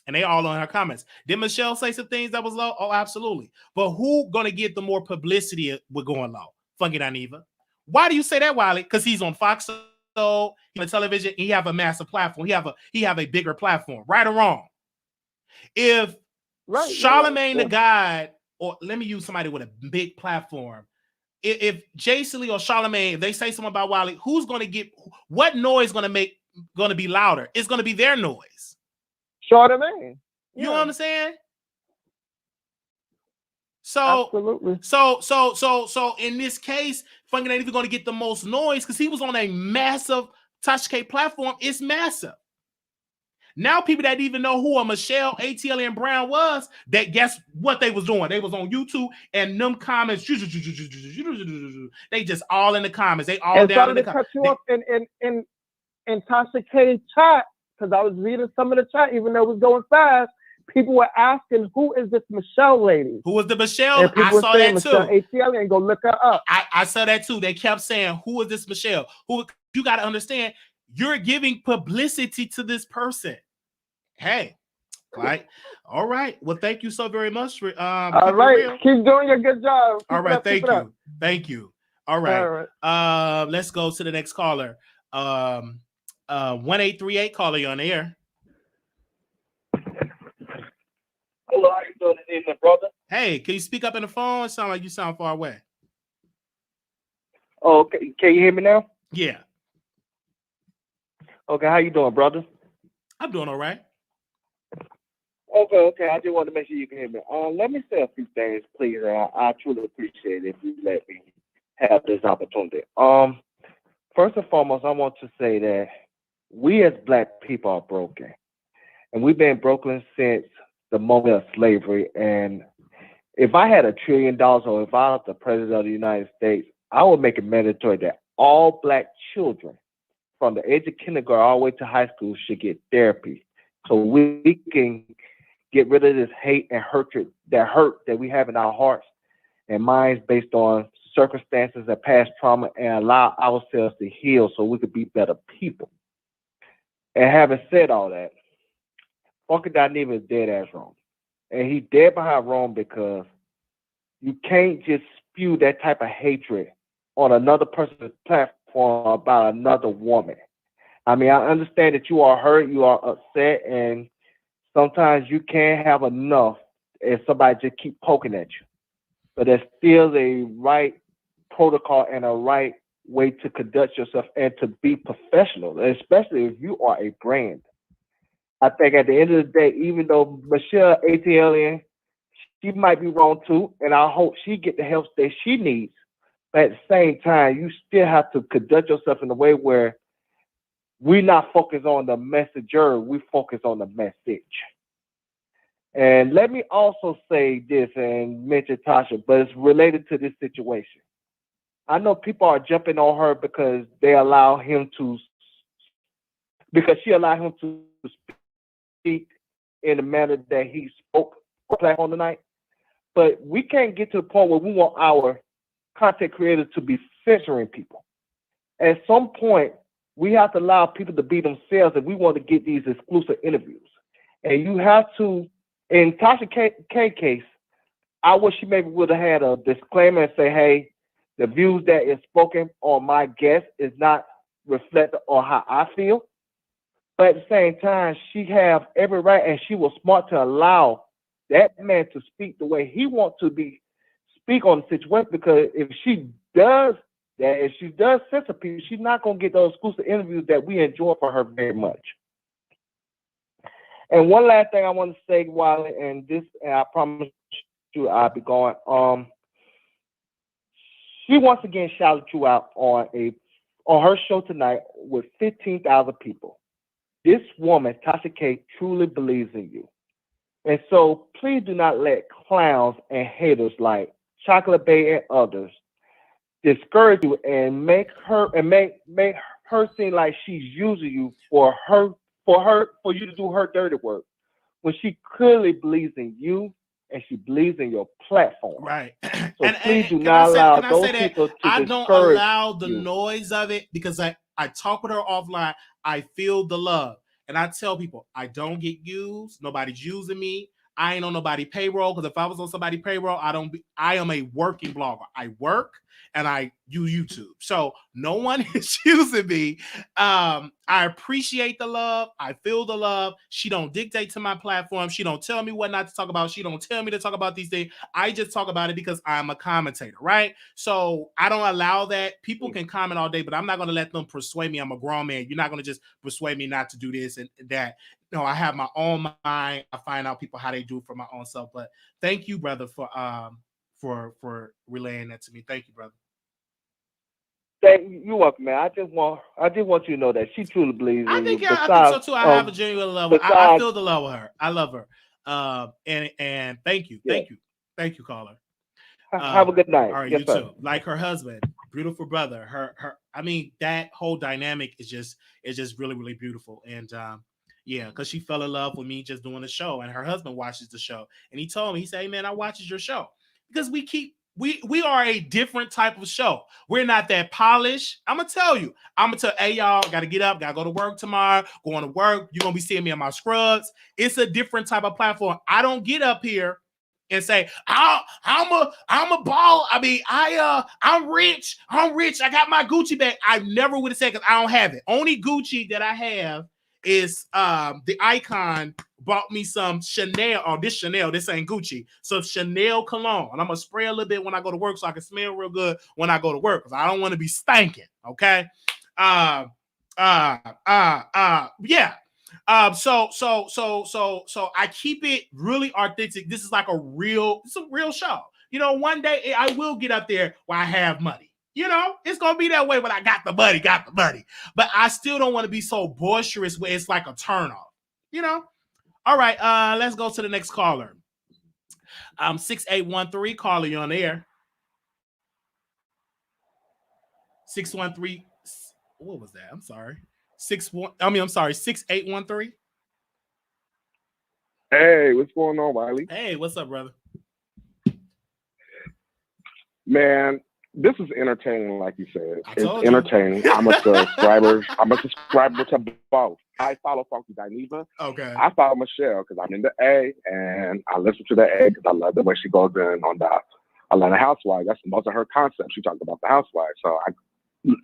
And they all on her comments. Did Michelle say some things that was low? Oh, absolutely. But who gonna get the more publicity with going low? Funky Dineva. Why do you say that, Wiley? Because he's on Fox, on television. He have a massive platform. He have a bigger platform. Right or wrong? If Charlemagne the God, or let me use somebody with a big platform. If Jason Lee or Charlemagne, if they say something about Wiley, who's gonna get what noise gonna be louder? It's gonna be their noise. Charlemagne. You know what I'm saying? So absolutely. So in this case, Funky ain't even going to get the most noise because he was on a massive Tasha K platform. It's massive. Now people that even know who a Michelle ATLien Brown was, that guess what they was doing? They was on YouTube and them comments. They just all in the comments. They all down in the comments. Cut you off in Tasha K chat. Because I was reading some of the chat, even though it was going fast, people were asking, who is this Michelle lady? Who was the Michelle? I saw that too. ATLien, go look her up. I saw that too. They kept saying, who is this Michelle? Who? You got to understand, you're giving publicity to this person. Hey, right? All right. Well, thank you so very much. For, all right. Keep doing your good job. All right. Thank you. All right. Let's go to the next caller. 1838 caller, you on the air. Hello, how you doing this evening, brother? Hey, can you speak up in the phone? It sound like you sound far away. Oh, okay. Can you hear me now? Yeah. Okay, how you doing, brother? I'm doing all right. Okay. I just want to make sure you can hear me. Let me say a few things, please. I truly appreciate it if you let me have this opportunity. First and foremost, I want to say that we as Black people are broken. And we've been broken since the moment of slavery. And if I had $1 trillion, or if I was the president of the United States, I would make it mandatory that all Black children from the age of kindergarten all the way to high school should get therapy. So we can get rid of this hate and hatred, that we have in our hearts and minds based on circumstances and past trauma, and allow ourselves to heal so we could be better people. And having said all that, Funky Dineva is dead ass wrong. And he's dead behind wrong because you can't just spew that type of hatred on another person's platform about another woman. I mean, I understand that you are hurt, you are upset, and sometimes you can't have enough if somebody just keep poking at you. But there's still a right protocol and a right way to conduct yourself and to be professional, especially if you are a brand. I think at the end of the day, even though Michelle ATLien, she might be wrong too, and I hope she get the help that she needs. But at the same time, you still have to conduct yourself in a way where we not focus on the messenger, we focus on the message. And let me also say this and mention Tasha, but it's related to this situation. I know people are jumping on her because she allowed him to speak in the manner that he spoke on the platform tonight. But we can't get to the point where we want our content creators to be censoring people. At some point, we have to allow people to be themselves if we want to get these exclusive interviews. And you have to, in Tasha K case, I wish she maybe would have had a disclaimer and say, hey, the views that is spoken on my guest is not reflected on how I feel. But at the same time, she have every right, and she was smart to allow that man to speak the way he wants to speak on the situation. Because if she does that, if she does censor people, she's not gonna get those exclusive interviews that we enjoy for her very much. And one last thing I want to say, Wiley, and I promise you I'll be going. She once again shouted you out on her show tonight with 15,000 people. This woman, Tasha K, truly believes in you. And so please do not let clowns and haters like Chocolate Bay and others discourage you and make her seem like she's using you for you to do her dirty work, when she clearly believes in you and she believes in your platform. Right. So please do not allow those people to discourage you. I don't allow the noise of it, because I talk with her offline. I feel the love. And I tell people, I don't get used. Nobody's using me. I ain't on nobody's payroll, because if I was on somebody's payroll, I am a working blogger. I work and I use YouTube. So no one is using me. I appreciate the love. I feel the love. She don't dictate to my platform. She don't tell me what not to talk about. She don't tell me to talk about these things. I just talk about it because I'm a commentator, right? So I don't allow that. People can comment all day, but I'm not going to let them persuade me. I'm a grown man. You're not going to just persuade me not to do this and that. No, I have my own mind. I find out people how they do for my own self. But thank you, brother, for relaying that to me. Thank you, brother. You're welcome, man. I just want you to know that she truly believes in you. I think so too. I have a genuine love. I feel the love with her. I love her. And thank you, thank you, caller. Have a good night. All right, yes, you too. Like her husband, beautiful brother. Her. I mean, that whole dynamic is just really, really beautiful. And yeah, because she fell in love with me just doing the show, and her husband watches the show, and he told me, he said, "Hey man, I watches your show," because we are a different type of show. We're not that polished. I'm gonna tell, hey y'all, gotta get up, gotta go to work tomorrow, going to work. You're gonna be seeing me in my scrubs. It's a different type of platform. I don't get up here and say, I'm a ball. I mean, I'm rich. I got my Gucci bag. I never would have said, because I don't have it. Only Gucci that I have is the icon bought me some Chanel, this ain't Gucci, some Chanel cologne, and I'm gonna spray a little bit when I go to work so I can smell real good when I go to work, because I don't want to be stinking. Okay. Yeah. So I keep it really authentic. This is like it's a real show. One day I will get up there where I have money. It's gonna be that way when I got the money. But I still don't want to be so boisterous where it's like a turnoff. All right, let's go to the next caller. 6813, caller, you on the air. 613. What was that? I'm sorry. 6813. Hey, what's going on, Wiley? Hey, what's up, brother? Man, this is entertaining, like you said. It's entertaining. I'm a subscriber to both. I follow Funky Dineva. Okay. I follow Michelle because I'm in the A, and I listen to the A because I love the way she goes in on the Atlanta Housewives. That's most of her concepts. She talked about the Housewives, so I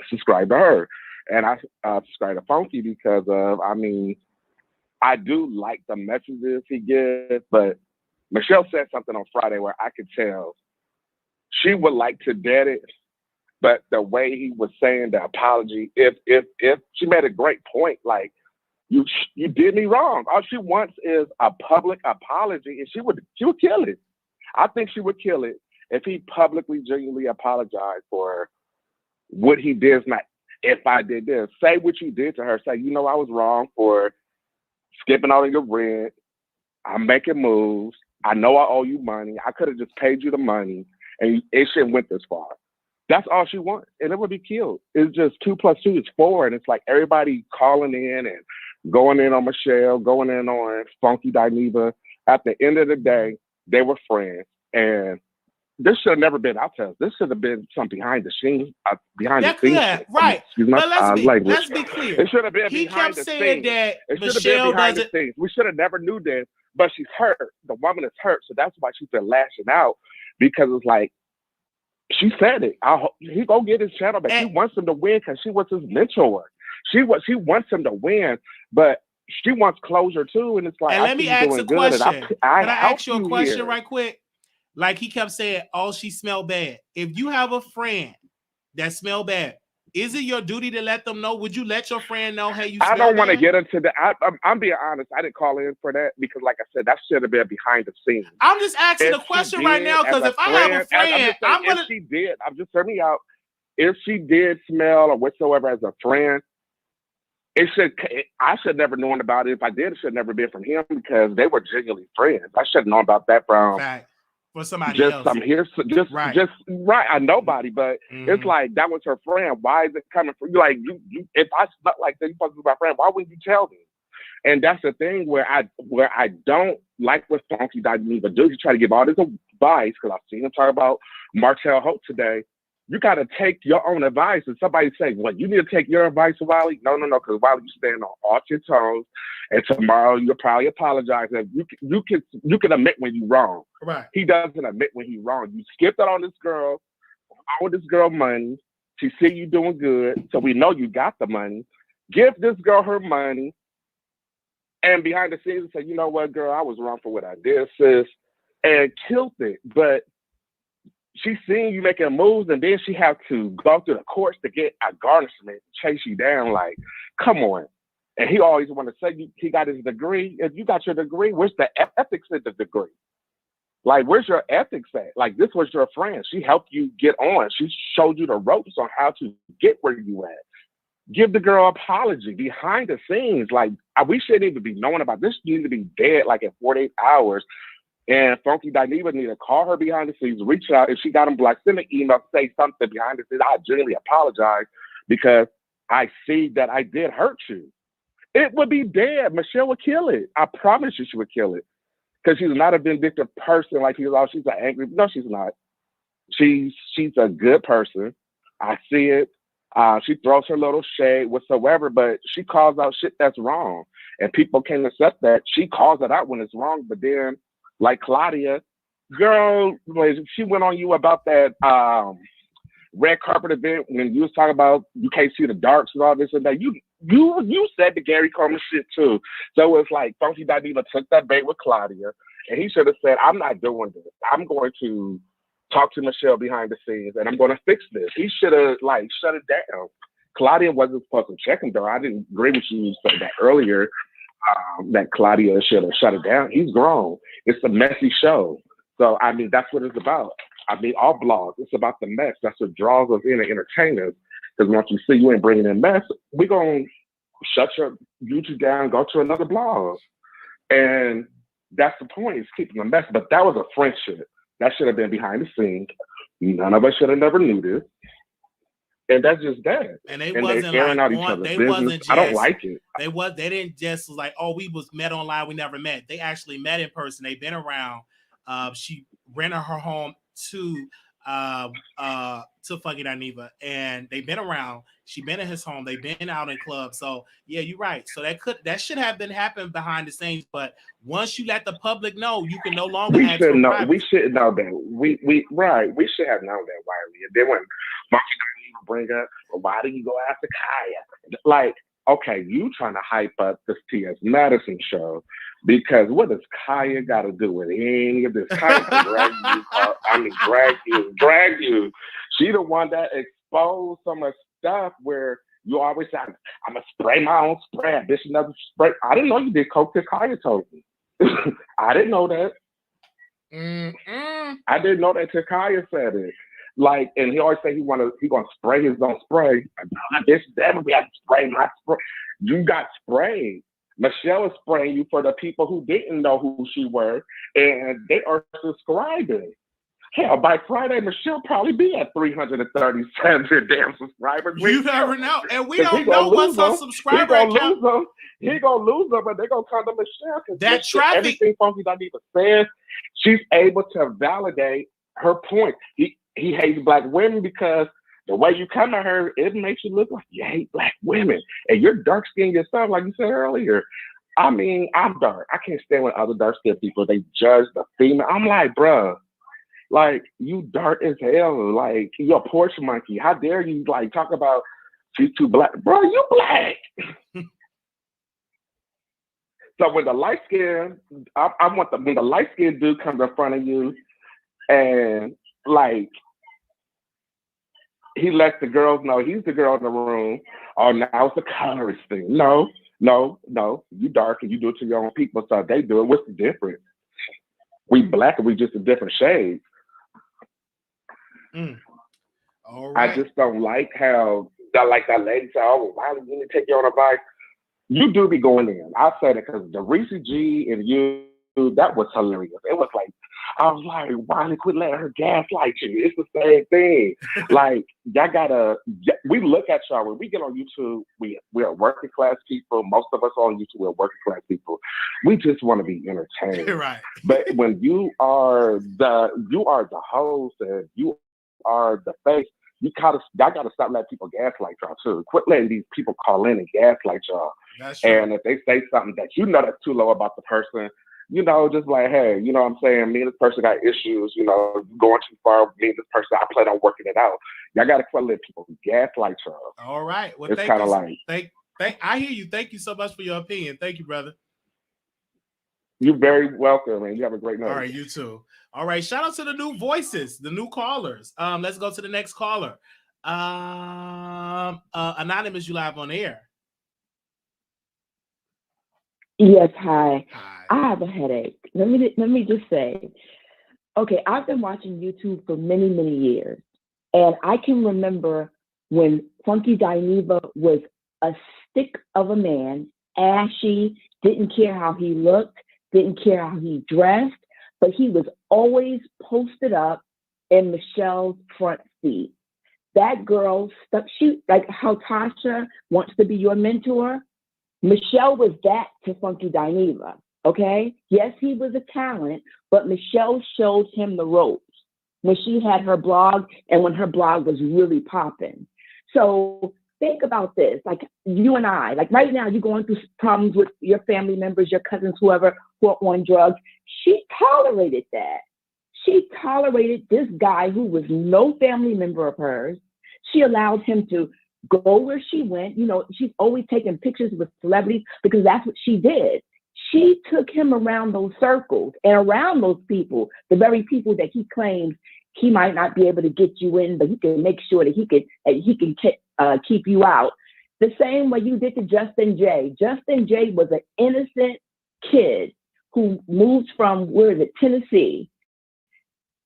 subscribe to her. And I subscribe to Funky because I do like the messages he gives, but Michelle said something on Friday where I could tell she would like to dead it, but the way he was saying the apology, if she made a great point, like, you did me wrong. All she wants is a public apology, and she would kill it. I think she would kill it if he publicly, genuinely apologized for what he did. Not if I did this. Say what you did to her. Say, I was wrong for skipping out on your rent. I'm making moves. I know I owe you money. I could have just paid you the money, and it shouldn't went this far. That's all she wants, and it would be killed. It's just 2 + 2 is 4, and it's like everybody calling in and going in on Michelle, going in on Funky Dineva. At the end of the day, they were friends, and this should have never been out to us. This should have been some behind the scenes. Right. Let's be clear. It should have been he behind kept the saying scenes. That it should have Michelle been behind doesn't. the scenes. We should have never knew this, but she's hurt. The woman is hurt, so that's why she's been lashing out, because it's like, she said it. He gonna get his channel back. She wants him to win because she was his mentor. She wants him to win, but she wants closure too. And it's like, and let me ask a question. Can I ask you a question here. right quick? Like he kept saying, "Oh, she smelled bad." If you have a friend that smell bad, is it your duty to let them know? Would you let your friend know, hey, you smell bad? I don't want to get into that. I'm being honest. I didn't call in for that because, like I said, that should have been behind the scenes. I'm just asking a question right now because if I have a friend, if she did, I'm just hearing me out. If she did smell or whatsoever as a friend, I should never known about it. If I did, it should never been from him because they were genuinely friends. I should have known about that from somebody else. Right. I nobody, but it's like that was her friend. Why is it coming from you? Like you if I smell like that, you supposed to be my friend. Why wouldn't you tell me? And that's the thing where I don't like what Funky Dineva do. You try to give all this advice because I've seen him talk about Martell Hope today. You got to take your own advice. And somebody say, well, you need to take your advice, Wiley. No, because Wiley, you stand on all 10 toes. And tomorrow you'll probably apologize. And you can admit when you're wrong. Right. He doesn't admit when he's wrong. You skipped out on this girl, owe this girl money. She see you doing good. So we know you got the money. Give this girl her money. And behind the scenes say, you know what, girl, I was wrong for what I did, sis. And killed it. But she's seeing you making moves, and then she have to go through the courts to get a garnishment, chase you down. Like, come on. And he always want to say he got his degree. If you got your degree, where's the ethics in the degree? Like, where's your ethics at? Like, this was your friend. She helped you get on. She showed you the ropes on how to get where you at. Give the girl an apology behind the scenes. Like, we shouldn't even be knowing about this. You need to be dead like in 48 hours. And Funky Dineva need to call her behind the scenes, reach out. If she got him blocked, send an email, say something behind the scenes. I genuinely apologize because I see that I did hurt you. It would be dead. Michelle would kill it. I promise you she would kill it. Because she's not a vindictive person like she's an angry. No, she's not. She's a good person. I see it. She throws her little shade whatsoever, but she calls out shit that's wrong. And people can't accept that. She calls it out when it's wrong, but then like Claudia, girl, she went on you about that red carpet event when you was talking about you can't see the darks and all this and that. You said the Gary Coleman shit too. So it's like Funky Dineva took that bait with Claudia, and he should have said, "I'm not doing this. I'm going to talk to Michelle behind the scenes, and I'm going to fix this." He should have shut it down. Claudia wasn't supposed to check him though. I didn't agree with you said that earlier. That Claudia should have shut it down. He's grown. It's a messy show. So, I mean, that's what it's about. I mean, all blogs, it's about the mess. That's what draws us in and entertain us. Because once we see you ain't bringing in mess, we're going to shut your YouTube down, go to another blog. And that's the point, is keeping the mess. But that was a friendship. That should have been behind the scenes. None of us should have never knew this. And that's just that. And they wasn't airing out each other's business. I don't like it. They didn't just like, oh, we was met online, we never met. They actually met in person. They've been around. She rented her home to Funky Dineva, and they've been around. She been in his home. They've been out in clubs. So yeah, you're right. So that should have been happening behind the scenes. But once you let the public know, you can no longer. We should know. We should know that. We should have known that, Wiley. And then when Funky Dineva bring up, well, why do you go after Kaya? Like, okay, you trying to hype up this T.S. Madison show. Because what does Kaya got to do with any of this? Kaya drag you. She the one that exposed some of the stuff where you always say, I'm going to spray my own spray. This another spray. I didn't know you did coke till Kaya told me. I didn't know that. I didn't know that till Kaya said it. Like, and he always say he gonna spray his own spray. This definitely have to spray my spray. You got sprayed. Michelle is spraying you for the people who didn't know who she were, and they are subscribing. Hell, by Friday, Michelle probably be at 337 damn subscribers. You never know, and we don't know what's her subscriber count. He gonna lose them, but they gonna come to Michelle. That traffic. Everything Funky Dineva says, she's able to validate her point. He hates black women because the way you come at her, it makes you look like you hate black women. And you're dark-skinned yourself, like you said earlier. I mean, I'm dark. I can't stand when other dark-skinned people, they judge the female. I'm like, bruh, like, you dark as hell. Like, you're a porch monkey. How dare you, like, talk about she's too black. Bro, you black. So when the light skin, when the light skinned dude comes in front of you and like he lets the girls know he's the girl in the room, oh now it's the colorist thing. No, you dark and you do it to your own people, so they do it. What's the difference? We black and we just a different shade. All right. I just don't like how that lady said, oh, why did you take you on a bike? You do be going in. I say that because the Reese G and you, that was hilarious. It was like, I was like, why did quit letting her gaslight you? It's the same thing. Like, y'all gotta, we look at y'all, when we get on YouTube, we are working class people. Most of us on YouTube, we're working class people. We just want to be entertained. Right. But when you are the host and you are the face, y'all gotta stop letting people gaslight y'all too. Quit letting these people call in and gaslight y'all. That's true. And if they say something that you know that's too low about the person, you know, just like, hey, you know what I'm saying? Me and this person got issues, you know, going too far. Me and this person, I plan on working it out. Y'all gotta quit letting people gaslight y'all. All right. Well, it's kind of like, I hear you. Thank you so much for your opinion. Thank you, brother. You're very welcome, and you have a great night. All right, you too. All right, shout out to the new voices, the new callers. Let's go to the next caller. Anonymous, you live on air. Yes, hi. I have a headache. Let me just say, okay, I've been watching YouTube for many, many years, and I can remember when Funky Dineva was a stick of a man, ashy, didn't care how he looked, didn't care how he dressed, but he was always posted up in Michelle's front seat. That girl stuck, like how Tasha wants to be your mentor. Michelle was that to Funky Dineva, okay? Yes, he was a talent, but Michelle showed him the ropes when she had her blog and when her blog was really popping. So think about this, like you and I, like right now, you're going through problems with your family members, your cousins, whoever, who are on drugs. She tolerated that. She tolerated this guy who was no family member of hers. She allowed him to go where she went. You know, she's always taking pictures with celebrities because that's what she did. She took him around those circles and around those people, the very people that he claims he might not be able to get you in, but he can make sure that he can keep you out. The same way you did to Justin J. Justin J was an innocent kid who moved from, Tennessee,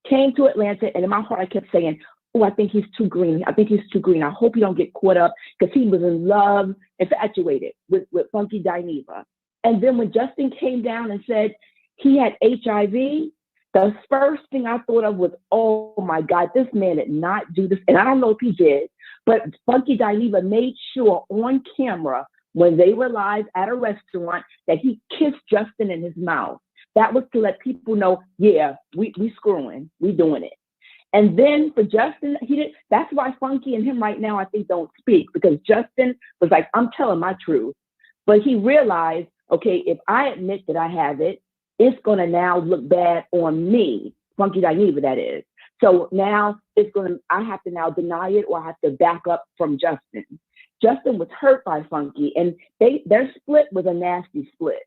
came to Atlanta, and in my heart I kept saying, oh, I think he's too green. I think he's too green. I hope he don't get caught up, because he was in love, infatuated with Funky Dineva. And then when Justin came down and said he had HIV, the first thing I thought of was, oh my God, this man did not do this. And I don't know if he did, but Funky Dineva made sure on camera when they were live at a restaurant that he kissed Justin in his mouth. That was to let people know, yeah, we screwing, we doing it. And then for Justin, that's why Funky and him right now, I think, don't speak, because Justin was like, I'm telling my truth. But he realized, okay, if I admit that I have it, it's going to now look bad on me, Funky Dineva, that is. So now I have to now deny it, or I have to back up from Justin. Justin was hurt by Funky, and their split was a nasty split.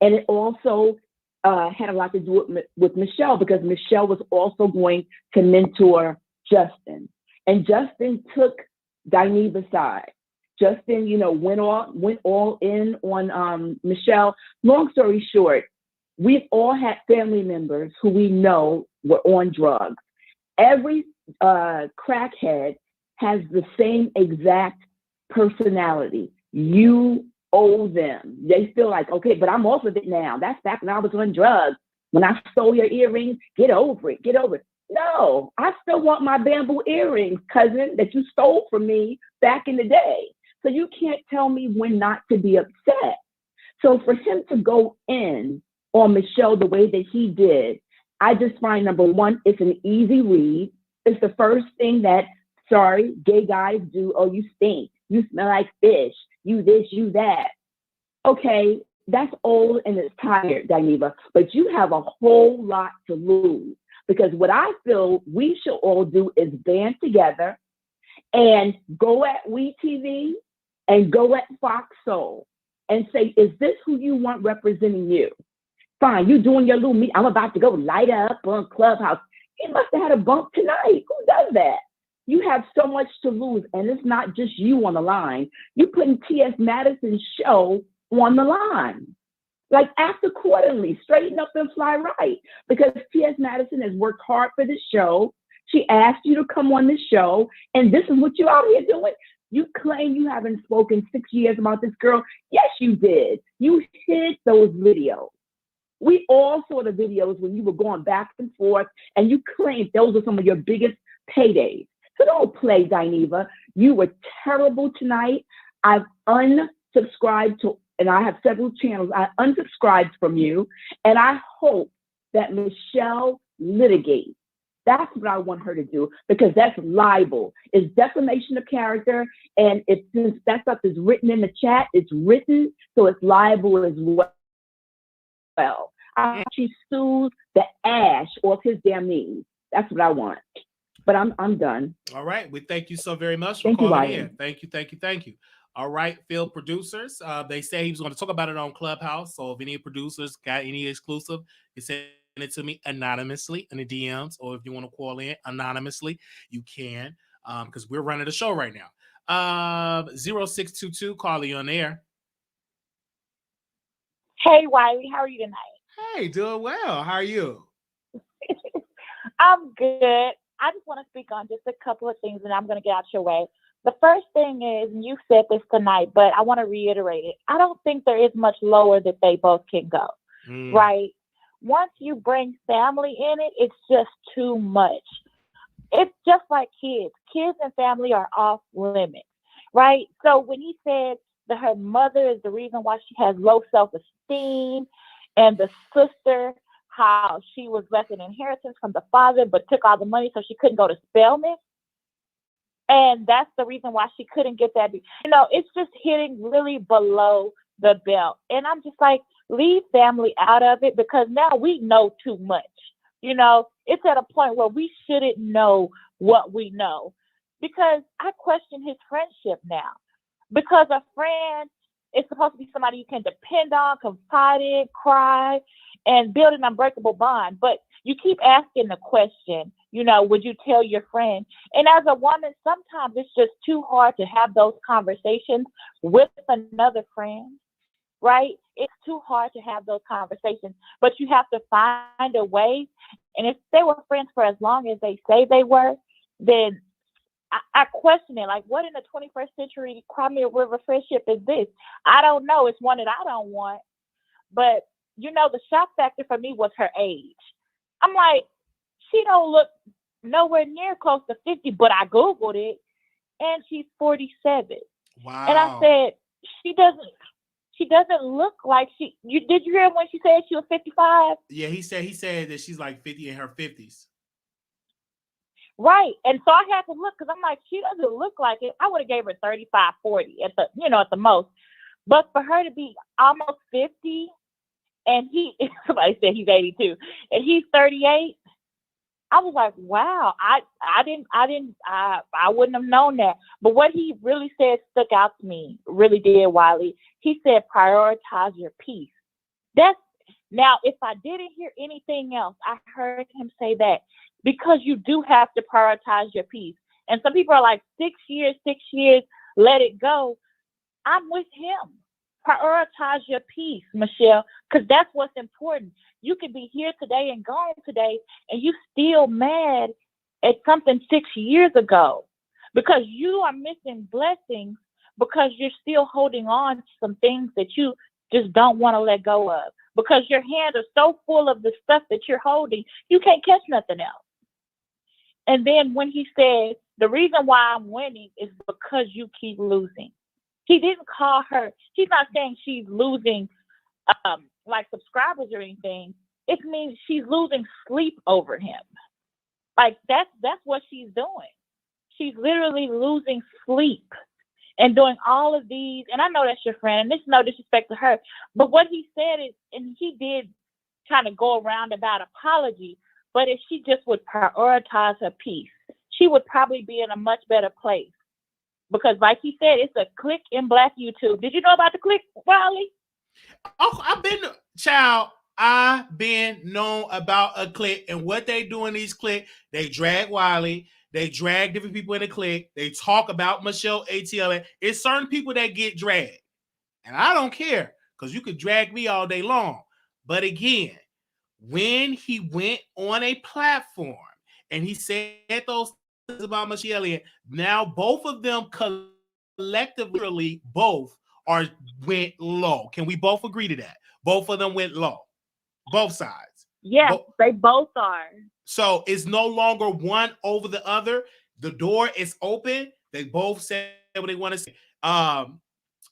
And it also had a lot to do with Michelle, because Michelle was also going to mentor Justin. And Justin took Dineva's side. Justin, went all in on Michelle. Long story short, we've all had family members who we know were on drugs. Every crackhead has the same exact personality. You owe them. They feel like, okay, but I'm off of it now. That's back when I was on drugs. When I stole your earrings, get over it. No, I still want my bamboo earrings, cousin, that you stole from me back in the day. So you can't tell me when not to be upset. So for him to go in on Michelle the way that he did, I just find, number one, it's an easy read. It's the first thing that, gay guys do. Oh, you stink. You smell like fish. You this, you that. Okay, that's old and it's tired, Dineva. But you have a whole lot to lose, because what I feel we should all do is band together and go at WeTV and go at Fox Soul and say, is this who you want representing you? Fine, you doing your little meet. I'm about to go light up on Clubhouse. He must have had a bump tonight. Who does that? You have so much to lose, and it's not just you on the line. You're putting T.S. Madison's show on the line. Like, act accordingly, straighten up and fly right. Because T.S. Madison has worked hard for this show. She asked you to come on this show, and this is what you out here doing. You claim you haven't spoken 6 years about this girl. Yes, you did. You hid those videos. We all saw the videos when you were going back and forth, and you claimed those were some of your biggest paydays. So don't play, Dineva. You were terrible tonight. I've unsubscribed to, and I have several channels. I unsubscribed from you, and I hope that Michelle litigates. That's what I want her to do, because that's libel. It's defamation of character, and since that stuff is written in the chat, it's written, so it's libel as well. She sues the ash off his damn knees. That's what I want. But I'm done. All right. We thank you so very much for calling in. Thank you. All right, field producers. They say he was going to talk about it on Clubhouse. So if any producers got any exclusive, you send it to me anonymously in the DMs, or if you want to call in anonymously, you can, because we're running the show right now. 0622, call you on air. Hey, Wiley, how are you tonight? Hey, doing well. How are you? I'm good. I just want to speak on just a couple of things, and I'm going to get out your way. The first thing is, and you said this tonight, but I want to reiterate it. I don't think there is much lower that they both can go, right? Once you bring family in it, it's just too much. It's just like kids. Kids and family are off limits, right? So when he said that her mother is the reason why she has low self-esteem, and the sister, how she was left an inheritance from the father, but took all the money so she couldn't go to Spelman. And that's the reason why she couldn't get that. It's just hitting really below the belt. And I'm just like, leave family out of it, because now we know too much. It's at a point where we shouldn't know what we know, because I question his friendship now. Because a friend is supposed to be somebody you can depend on, confide in, cry, and build an unbreakable bond. But you keep asking the question, would you tell your friend? And as a woman, sometimes it's just too hard to have those conversations with another friend, right? It's too hard to have those conversations, but you have to find a way. And if they were friends for as long as they say they were, then I question it. Like, what in the 21st century Crimea River friendship is this? I don't know. It's one that I don't want. But, the shock factor for me was her age. I'm like, she don't look nowhere near close to 50, but I Googled it, and she's 47. Wow. And I said, she doesn't look like did you hear when she said she was 55? Yeah, he said that she's like 50 in her 50s. Right. And so I had to look, because I'm like, she doesn't look like it. I would have gave her 35, 40 at the most. But for her to be almost 50, and somebody said he's 82, and he's 38, I was like, wow, I wouldn't have known that. But what he really said stuck out to me, really did, Wiley. He said, prioritize your peace. Now, if I didn't hear anything else, I heard him say that, because you do have to prioritize your peace. And some people are like, 6 years, let it go. I'm with him. Prioritize your peace, Michelle, because that's what's important. You could be here today and gone today, and you still mad at something 6 years ago, because you are missing blessings, because you're still holding on to some things that you just don't want to let go of, because your hands are so full of the stuff that you're holding, you can't catch nothing else. And then when he said, the reason why I'm winning is because you keep losing. He didn't call her, he's not saying she's losing like subscribers or anything. It means she's losing sleep over him. Like that's what she's doing. She's literally losing sleep and doing all of these. And I know that's your friend, and this is no disrespect to her, but what he said is, and he did kind of go around about apology, but if she just would prioritize her peace, she would probably be in a much better place. Because like he said, it's a click in Black YouTube. Did you know about the click, Wiley? Oh, I've been known about a clique, and what they do in these cliques, they drag Wiley, they drag different people in the clique, they talk about Michelle ATLien. It's certain people that get dragged, and I don't care, because you could drag me all day long. But again, when he went on a platform and he said those things about Michelle ATLien, now both of them collectively went low. Can we both agree to that? Both of them went low. Both sides. Yes, they both are. So it's no longer one over the other. The door is open. They both say what they want to say.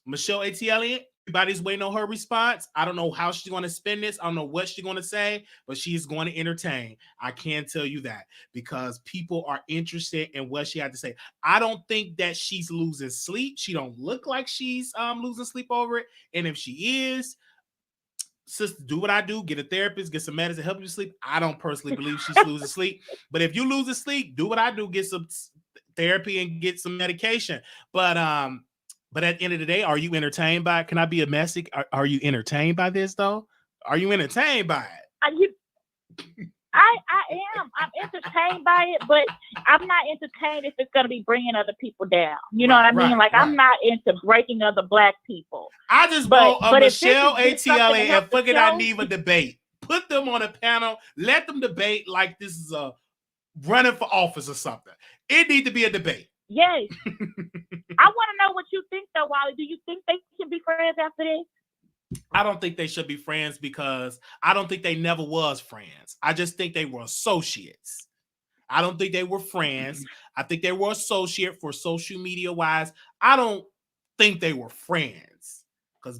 Michelle ATLien, everybody's waiting on her response. I don't know how she's going to spin this. I don't know what she's going to say, but she's going to entertain. I can tell you that, because people are interested in what she had to say. I don't think that she's losing sleep. She don't look like she's losing sleep over it. And if she is, sister, do what I do. Get a therapist, get some medicine, help you sleep. I don't personally believe she's losing sleep. But if you lose sleep, do what I do. Get some therapy and get some medication. But at the end of the day, are you entertained by it? Can I be a message? Are you entertained by this, though? Are you entertained by it? I am. I'm entertained by it, but I'm not entertained if it's going to be bringing other people down. You know what I mean? I'm not into breaking other Black people. I just want a Michelle ATLien and fucking Dineva debate. Put them on a panel. Let them debate like this is a running for office or something. It needs to be a debate. Yes. I want to know what you think, though, Wiley. Do you think they should be friends after this? I don't think they should be friends, because I don't think they never was friends. I just think they were associates. I don't think they were friends. I think they were associate for social media wise. I don't think they were friends, because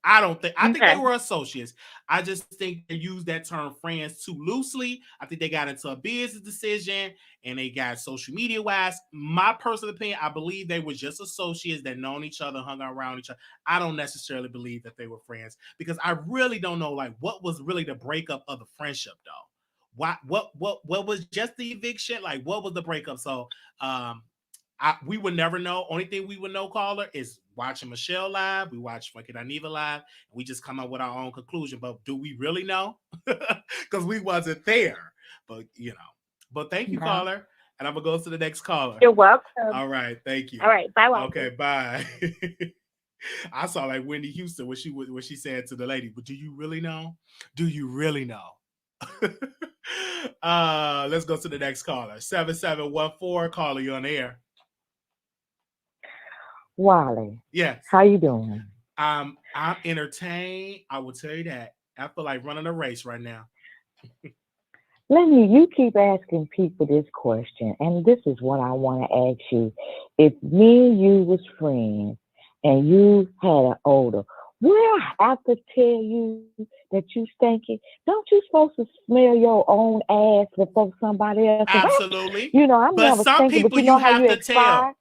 I think they were associates. I just think they used that term friends too loosely. I think they got into a business decision and they got social media wise. My personal opinion, I believe they were just associates that known each other, hung around each other. I don't necessarily believe that they were friends, because I really don't know like what was really the breakup of the friendship though. What was just the eviction? Like what was the breakup? So we would never know. Only thing we would know, caller, is watching Michelle live. We watch fucking Dineva live. And we just come up with our own conclusion. But do we really know? Because we wasn't there. But you know. But thank you, caller. And I'm gonna go to the next caller. You're welcome. All right, thank you. All right, bye. Okay, bye. I saw like Whitney Houston when she said to the lady, "But do you really know? Do you really know?" Let's go to the next caller. 7714. Caller, you on the air. Wiley. Yes. How you doing? I'm entertained. I will tell you that. I feel like running a race right now. You keep asking people this question, and this is what I want to ask you. If me and you was friends and you had an odor, will I have to tell you that you stinky? Don't you supposed to smell your own ass before somebody else? Absolutely. I'm but never some stinky, people but you know how have you to expire? tell.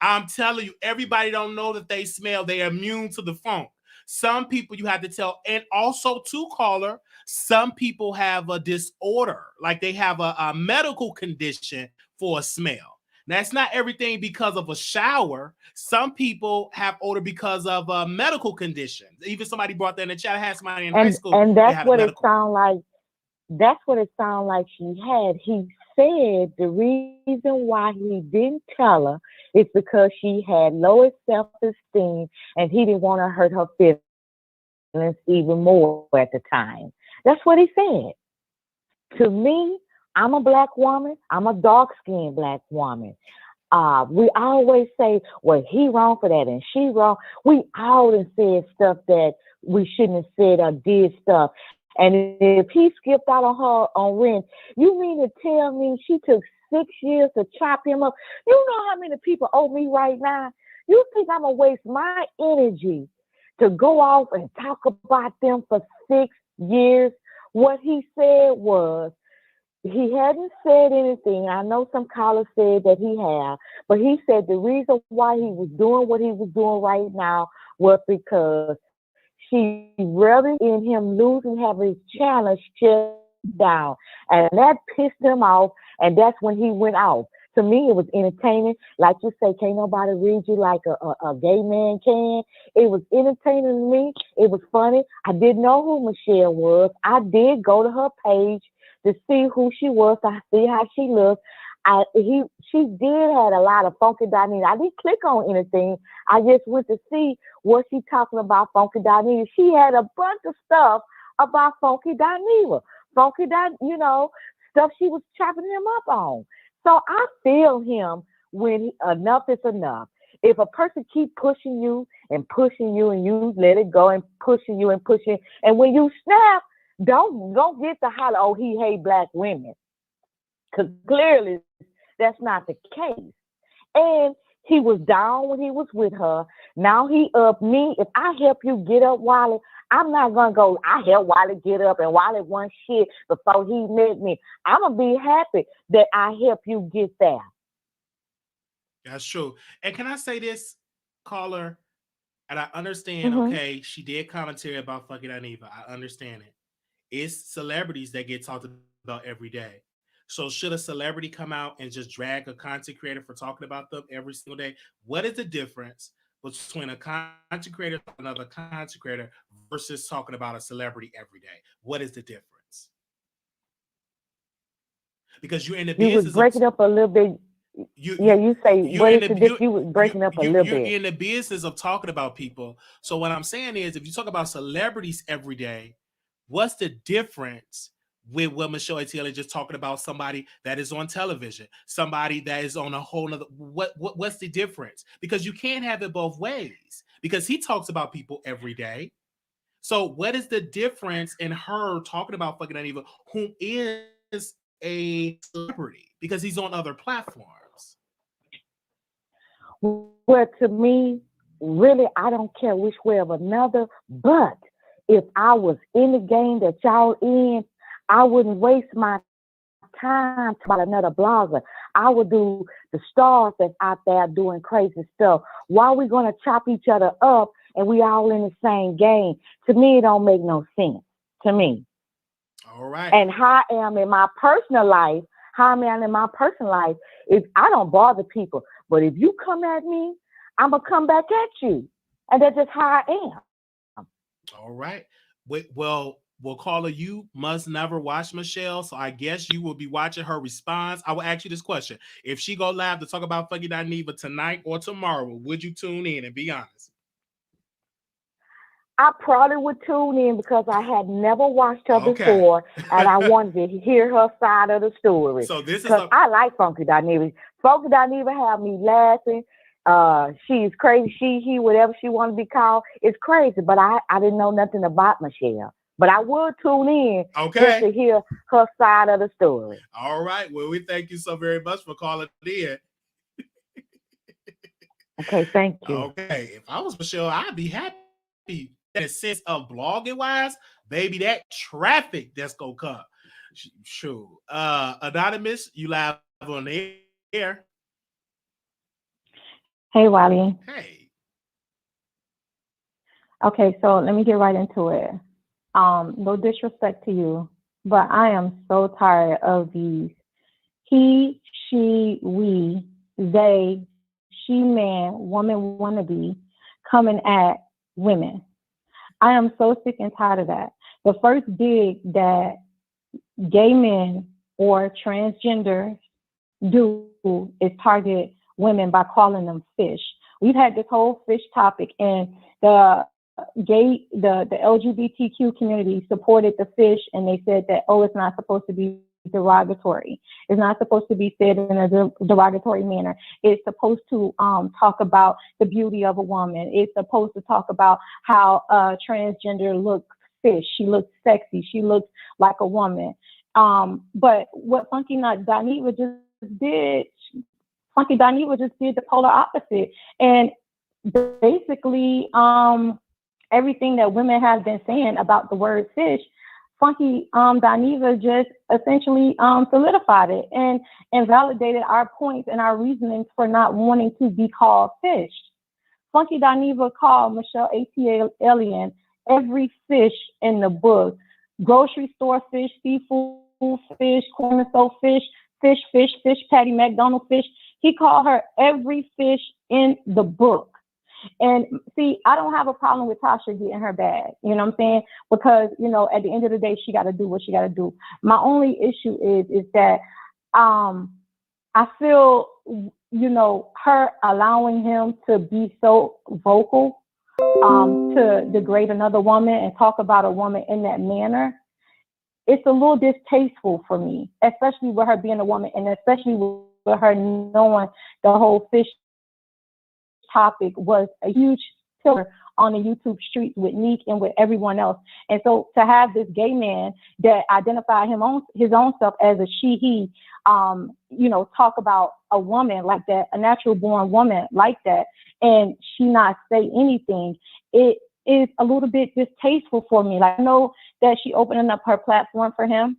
I'm telling you, everybody don't know that they smell. They're immune to the funk. Some people you have to tell. And also, too, caller, some people have a disorder. Like they have a medical condition for a smell. Now, it's not everything because of a shower. Some people have odor because of medical conditions. Even somebody brought that in the chat. I had somebody in high school. And that's what it sounds like. That's what it sounds like she had. He said the reason why he didn't tell her is because she had low self-esteem and he didn't want to hurt her feelings even more at the time. That's what he said. To me, I'm a Black woman. I'm a dark-skinned Black woman. We always say, well, he wrong for that and she wrong. We always said stuff that we shouldn't have said or did stuff. And if he skipped out on her on rent, you mean to tell me she took 6 years to chop him up? You know how many people owe me right now? You think I'm going to waste my energy to go off and talk about them for 6 years? What he said was, he hadn't said anything. I know some callers said that he had, but he said the reason why he was doing what he was doing right now was because she rather in him losing, having his challenge shut down. And that pissed him off. And that's when he went off. To me, it was entertaining. Like you say, can't nobody read you like a gay man can. It was entertaining to me. It was funny. I didn't know who Michelle was. I did go to her page to see who she was, to see how she looked. She did had a lot of Funky Dineva. I didn't click on anything. I just went to see what she talking about Funky Dineva. She had a bunch of stuff about Funky Dineva. Stuff she was chopping him up on. So I feel him when enough is enough. If a person keep pushing you and you let it go and pushing you, and when you snap, don't get to holler, oh, he hate black women. Because clearly that's not the case. And he was down when he was with her. Now he up me. If I help you get up, Wiley, I'm not going to go, I helped Wiley get up and Wiley won shit before he met me. I'm going to be happy that I help you get there. That's true. And can I say this, caller? And I understand, okay, she did commentary about fucking Dineva. I understand it. It's celebrities that get talked about every day. So should a celebrity come out and just drag a content creator for talking about them every single day? What is the difference between a content creator and another content creator versus talking about a celebrity every day? What is the difference? Because you're in the business. You was breaking up a little bit. You say, what is the difference? You was breaking up a little bit. You're in the business of talking about people. So what I'm saying is, if you talk about celebrities every day, what's the difference with what Michelle ATLien just talking about somebody that is on television, somebody that is on a whole nother, what's the difference? Because you can't have it both ways, because he talks about people every day. So what is the difference in her talking about fucking Dineva, who is a celebrity, because he's on other platforms? Well, to me, really, I don't care which way of another, but if I was in the game that y'all in, I wouldn't waste my time about another blogger. I would do the stars that's out there doing crazy stuff. Why are we going to chop each other up and we all in the same game? To me, it don't make no sense. To me. All right. And how I am in my personal life, is I don't bother people. But if you come at me, I'm going to come back at you. And that's just how I am. All right. Well, caller, you must never watch Michelle, so I guess you will be watching her response. I will ask you this question. If she go live to talk about fucking Dineva tonight or tomorrow, would you tune in and be honest? I probably would tune in because I had never watched her before, and I wanted to hear her side of the story. So this is because I like Funky Dineva. Funky Dineva have me laughing. She's crazy. He, whatever she want to be called, is crazy. But I didn't know nothing about Michelle. But I would tune in just to hear her side of the story. All right. Well, we thank you so very much for calling in. Okay, thank you. Okay. If I was Michelle, I'd be happy. In a sense of blogging wise, baby, that traffic that's gonna come. Sure. Anonymous, you live on the air. Hey, Wiley. Hey. Okay, so let me get right into it. No disrespect to you, but I am so tired of these he, she, we, they, she, man, woman, wannabe coming at women. I am so sick and tired of that. The first dig that gay men or transgender do is target women by calling them fish. We've had this whole fish topic, and the LGBTQ community supported the fish, and they said that, oh, it's not supposed to be derogatory. It's not supposed to be said in a derogatory manner. It's supposed to talk about the beauty of a woman. It's supposed to talk about how a transgender looks fish. She looks sexy. She looks like a woman. But what Funky Dineva just did, the polar opposite. And basically, everything that women have been saying about the word fish, Funky Dineva just essentially solidified it and validated our points and our reasonings for not wanting to be called fish. Funky Dineva called Michelle ATLien every fish in the book: grocery store fish, seafood fish, corner store fish, fish patty, McDonald's fish. He called her every fish in the book. And see, I don't have a problem with Tasha getting her bag, you know what I'm saying? Because, you know, at the end of the day, she got to do what she got to do. My only issue is that I feel, you know, her allowing him to be so vocal to degrade another woman and talk about a woman in that manner, it's a little distasteful for me, especially with her being a woman and especially with her knowing the whole fish topic was a huge pillar on the YouTube streets with Neek and with everyone else. And so to have this gay man that identified his own self as a she, he, you know, talk about a woman like that, a natural born woman like that, and she not say anything, it is a little bit distasteful for me. Like, I know that she opening up her platform for him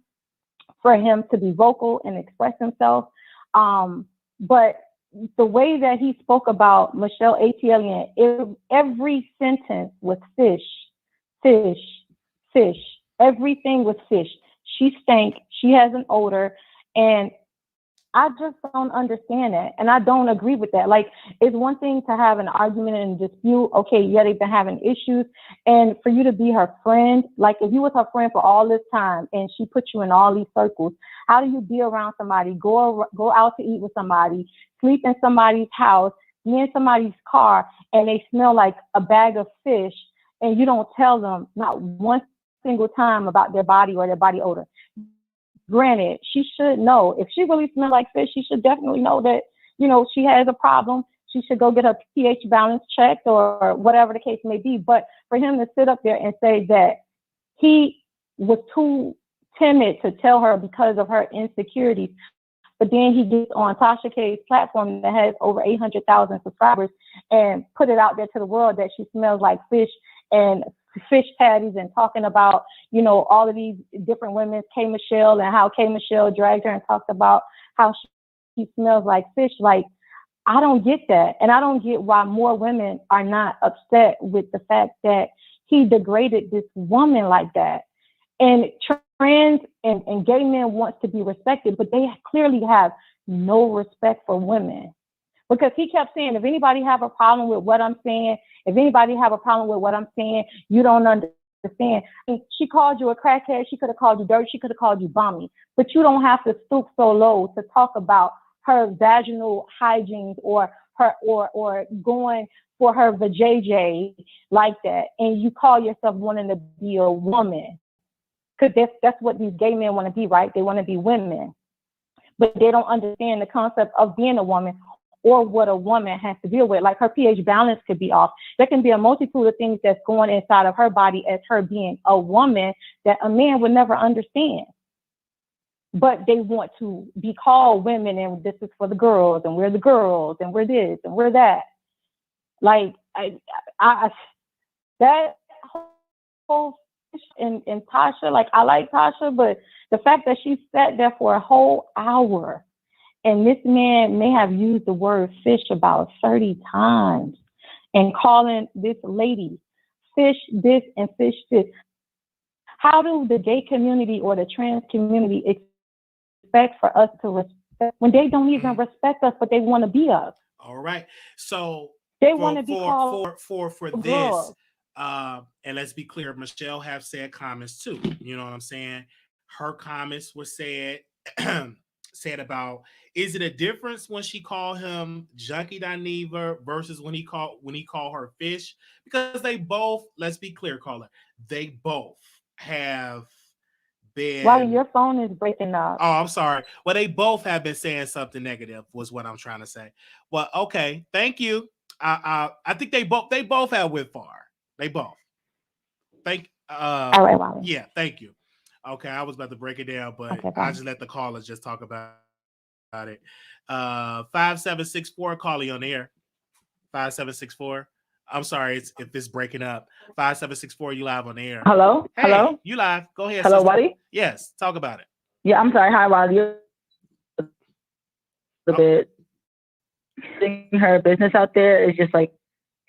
to be vocal and express himself. But the way that he spoke about Michelle ATLien, every sentence was fish, fish, fish. Everything was fish. She stank. She has an odor. And I just don't understand that. And I don't agree with that. Like, it's one thing to have an argument and dispute. Okay, yeah, they've been having issues. And for you to be her friend, like if you was her friend for all this time and she put you in all these circles, how do you be around somebody, go out to eat with somebody, sleep in somebody's house, be in somebody's car, and they smell like a bag of fish, and you don't tell them not one single time about their body or their body odor? Granted, she should know. If she really smells like fish, she should definitely know that, you know, she has a problem. She should go get her pH balance checked or whatever the case may be. But for him to sit up there and say that he was too timid to tell her because of her insecurities, but then he gets on Tasha K's platform that has over 800,000 subscribers and put it out there to the world that she smells like fish and fish patties and talking about, you know, all of these different women, K. Michelle, and how K. Michelle dragged her and talked about how she smells like fish. Like, I don't get that. And I don't get why more women are not upset with the fact that he degraded this woman like that. And trans and gay men want to be respected, but they clearly have no respect for women. Because he kept saying, if anybody have a problem with what I'm saying, you don't understand. I mean, she called you a crackhead. She could have called you dirty. She could have called you bummy. But you don't have to stoop so low to talk about her vaginal hygiene or her or going for her vajayjay like that. And you call yourself wanting to be a woman. Because that's what these gay men want to be, right? They want to be women. But they don't understand the concept of being a woman or what a woman has to deal with. Like, her pH balance could be off. There can be a multitude of things that's going inside of her body as her being a woman that a man would never understand. But they want to be called women, and this is for the girls, and we're the girls, and we're this, and we're that. Like, that whole and Tasha, like, I like Tasha, but the fact that she sat there for a whole hour and this man may have used the word fish about 30 times and calling this lady fish this and fish this. How do the gay community or the trans community expect for us to respect when they don't even respect us, but they want to be us? All right. So they want to be called for this. And let's be clear, Michelle have said comments too. You know what I'm saying? Her comments were said about, is it a difference when she called him Junkie Dineva versus when he called her fish? Because they both, let's be clear, caller, they both have been. Wiley, your phone is breaking up. Oh, I'm sorry. Well, they both have been saying something negative, was what I'm trying to say. Well, okay, thank you. I think they both have went far. They both. All right, Wiley. Yeah, thank you. Okay, I was about to break it down, but okay, I just let the callers just talk about it. 5764, calling on the air. 5764. I'm sorry if it's breaking up. 5764, you live on the air. Hello? Hey, hello? You live. Go ahead. Hello, sister. Wiley? Yes, talk about it. Yeah, I'm sorry. Hi, Wiley. A bit. Seeing her business out there is just like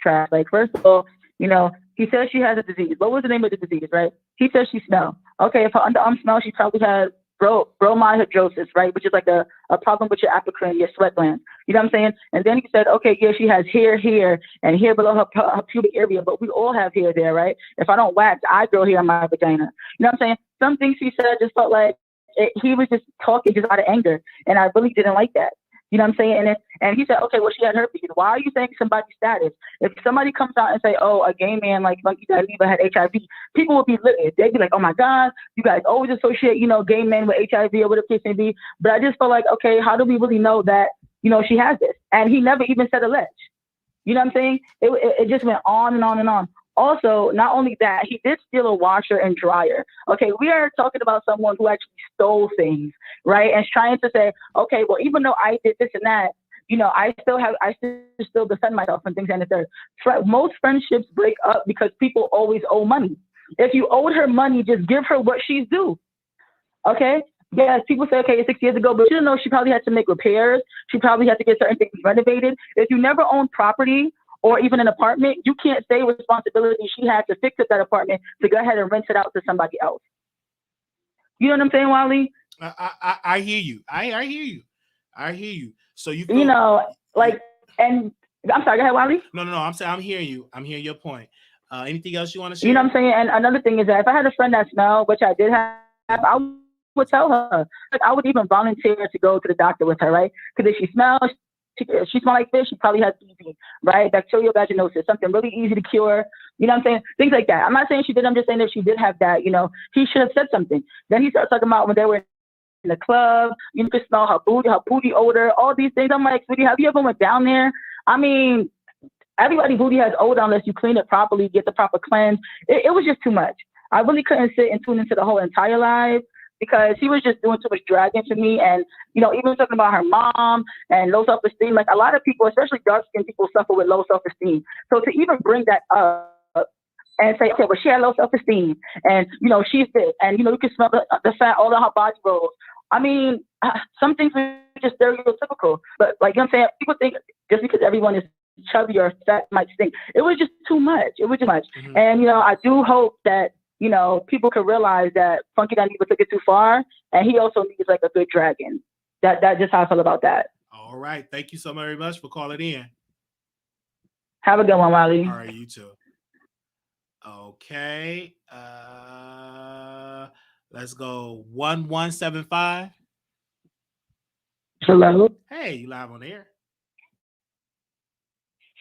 trash. Like, first of all, you know, he says she has a disease. What was the name of the disease, right? He says she smells. Okay, if her underarm smells, she probably had bromidhydrosis, right, which is like a problem with your apocrine, your sweat glands. You know what I'm saying? And then he said, okay, yeah, she has hair here and hair below her pubic area, but we all have hair there, right? If I don't wax, I grow hair in my vagina. You know what I'm saying? Some things he said just felt like he was just talking just out of anger, and I really didn't like that. You know what I'm saying? And he said, okay, well, she had herpes. Why are you saying somebody's status? If somebody comes out and say, oh, a gay man like Monkey Dineva had HIV, people would be livid. They'd be like, oh my God, you guys always associate, gay men with HIV or whatever the case may be. But I just felt like, okay, how do we really know that, she has this? And he never even said alleged. You know what I'm saying? It just went on and on and on. Also, not only that, he did steal a washer and dryer. Okay, we are talking about someone who actually stole things, right? And trying to say, okay, well, even though I did this and that, I still defend myself and things and the third. Most friendships break up because people always owe money. If you owed her money, just give her what she's due. Okay? Yes, people say, okay, 6 years ago, but you know she probably had to make repairs. She probably had to get certain things renovated. If you never owned property, or even an apartment, you can't say responsibility she had to fix up that apartment to go ahead and rent it out to somebody else. You know what I'm saying, Wiley? I hear you. I hear you. I hear you. So you and I'm sorry, go ahead, Wiley. No. I'm hearing you. I'm hearing your point. Anything else you want to share? You know what I'm saying? And another thing is that if I had a friend that smelled, which I did have, I would tell her. Like, I would even volunteer to go to the doctor with her, right? Because if she smells, she smell like fish, she probably has BV, right? Bacterial vaginosis, something really easy to cure. You know what I'm saying? Things like that. I'm not saying she did. I'm just saying if she did have that, he should have said something. Then he started talking about when they were in the club, you could smell her booty odor, all these things. I'm like, sweetie, have you ever went down there? I mean, everybody's booty has odor unless you clean it properly, get the proper cleanse. It was just too much. I really couldn't sit and tune into the whole entire live, because he was just doing too much dragging to me. And, even talking about her mom and low self-esteem, like a lot of people, especially dark-skinned people, suffer with low self-esteem. So to even bring that up and say, okay, well, she had low self-esteem and, she's this, and, you can smell the fat all on her body rolls. I mean, some things are just stereotypical, but like, I'm saying, people think just because everyone is chubby or fat might stink. It was just too much. It was too much. Mm-hmm. And, I do hope that, people could realize that Funky Dineva took it too far, and he also needs like a good dragon. That's just how I feel about that. All right. Thank you so very much for calling in. Have a good one, Wiley. All right, you too. Okay. Let's go 1175. Hello. Hey, you live on the air.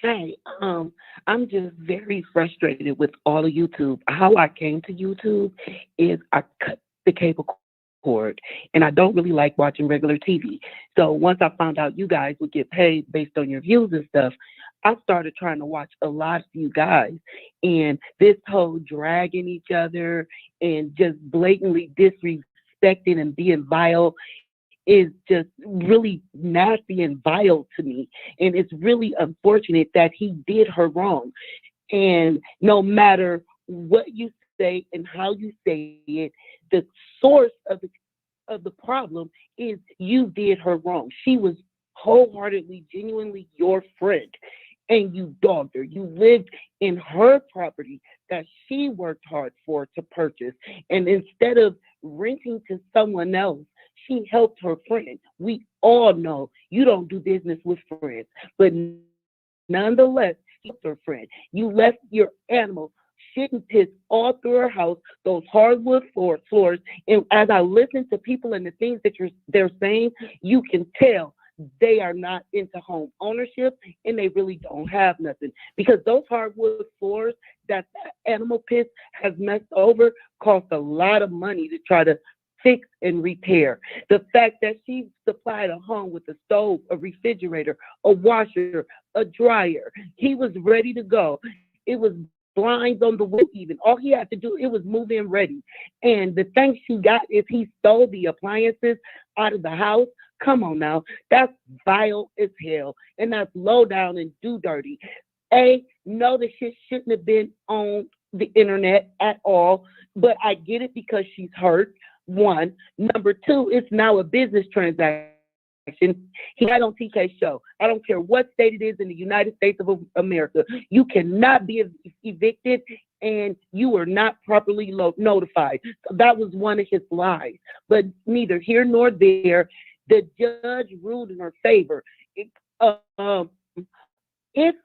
Hey, I'm just very frustrated with all of YouTube. How I came to YouTube is I cut the cable cord, and I don't really like watching regular TV. So once I found out you guys would get paid based on your views and stuff, I started trying to watch a lot of you guys. And this whole dragging each other and just blatantly disrespecting and being vile is just really nasty and vile to me. And it's really unfortunate that he did her wrong. And no matter what you say and how you say it, the source of the problem is you did her wrong. She was wholeheartedly, genuinely your friend, and you dogged her. You lived in her property that she worked hard for to purchase. And instead of renting to someone else, she helped her friend. We all know you don't do business with friends, but nonetheless, she helped her friend. You left your animal shit and piss all through her house, those hardwood floors. And as I listen to people and the things that they're saying, you can tell they are not into home ownership, and they really don't have nothing, because those hardwood floors that animal piss has messed over cost a lot of money to try to fix and repair. The fact that she supplied a home with a stove, a refrigerator, a washer, a dryer, he was ready to go. It was blinds on the window even. All he had to do, it was move in ready. And the thing she got is he stole the appliances out of the house. Come on now. That's vile as hell. And that's low down and do dirty. No, the shit shouldn't have been on the internet at all. But I get it because she's hurt. One. Number two, it's now a business transaction. He had on TK's show. I don't care what state it is in the United States of America. You cannot be evicted and you were not properly notified. So that was one of his lies. But neither here nor there, the judge ruled in her favor. If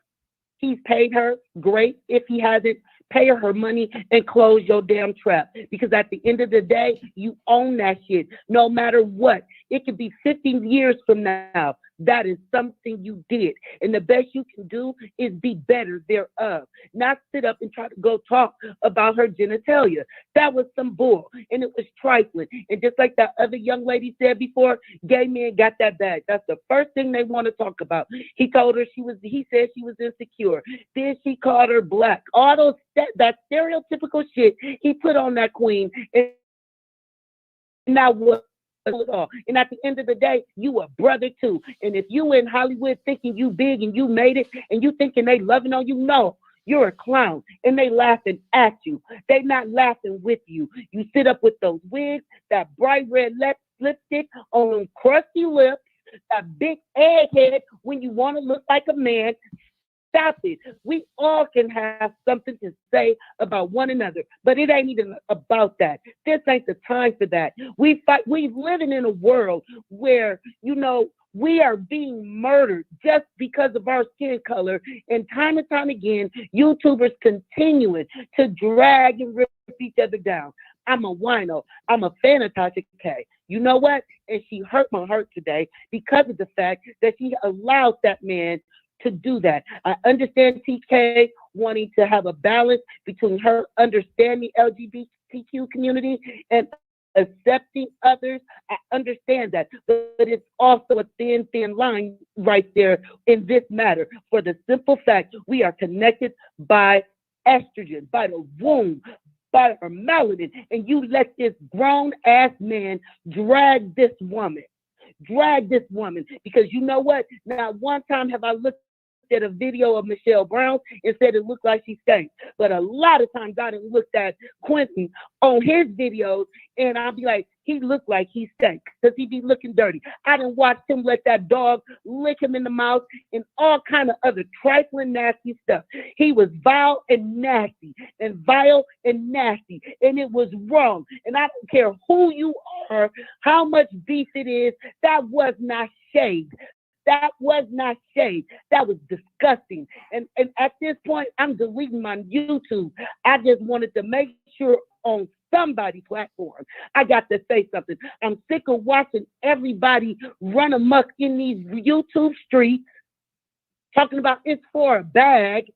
he's paid her, great. If he hasn't, pay her money and close your damn trap. Because at the end of the day, you own that shit, no matter what. It could be 15 years from now. That is something you did. And the best you can do is be better thereof. Not sit up and try to go talk about her genitalia. That was some bull. And it was trifling. And just like that other young lady said before, gay men got that bag. That's the first thing they want to talk about. He told her he said she was insecure. Then she called her black. All those, that stereotypical shit he put on that queen. And now what? And at the end of the day, you a brother too. And if you in Hollywood thinking you big and you made it and you thinking they loving on you, no, you're a clown. And they laughing at you. They not laughing with you. You sit up with those wigs, that bright red lipstick on them crusty lips, that big egghead when you want to look like a man. Stop it. We all can have something to say about one another, but it ain't even about that. This ain't the time for that. We living in a world where, we are being murdered just because of our skin color. And time again, YouTubers continuing to drag and rip each other down. I'm a wino. I'm a fan of Tasha K. You know what? And she hurt my heart today because of the fact that she allowed that man to do that. I understand TK wanting to have a balance between her understanding LGBTQ community and accepting others. I understand that, but it's also a thin line right there in this matter. For the simple fact, we are connected by estrogen, by the womb, by her melanin, and you let this grown ass man drag this woman. Because you know what? Now, one time have I looked at a video of Michelle Brown and said it looked like she stank. But a lot of times I done looked at Quentin on his videos and I'll be like, he looked like he stank because he be looking dirty. I done watched him let that dog lick him in the mouth and all kind of other trifling nasty stuff. He was vile and nasty, and it was wrong. And I don't care who you are, how much beef it is, that was not shade. That was not shade. That was disgusting. And at this point, I'm deleting my YouTube. I just wanted to make sure on somebody's platform, I got to say something. I'm sick of watching everybody run amok in these YouTube streets, talking about it's for a bag,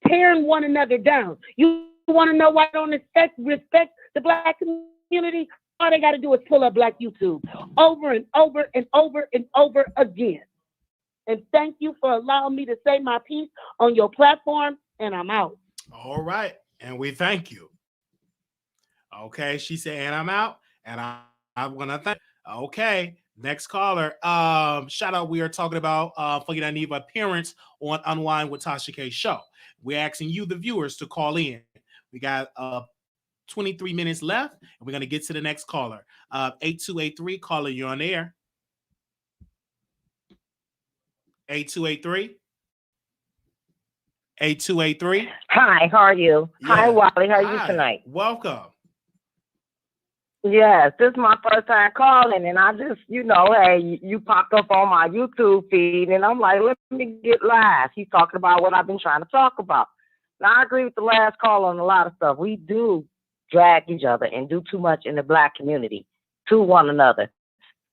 tearing one another down. You want to know why I don't respect the Black community? All they got to do is pull up Black YouTube over and over and over and over again. And thank you for allowing me to say my piece on your platform, and I'm out. All right. And we thank you. Okay. She said, and I'm out. And I'm going to thank. Okay. Next caller. Shout out. We are talking about Funky Dineva appearance on Unwind with Tasha K show. We're asking you, the viewers, to call in. We got 23 minutes left, and we're going to get to the next caller. 8283, caller, you're on air. 8283. 8283. Hi, how are you? Yeah. Hi, Wiley. How are you tonight? Welcome. Yes, this is my first time calling, and I just, hey, you popped up on my YouTube feed, and I'm like, let me get live. He's talking about what I've been trying to talk about. Now, I agree with the last call on a lot of stuff. We do drag each other and do too much in the Black community to one another.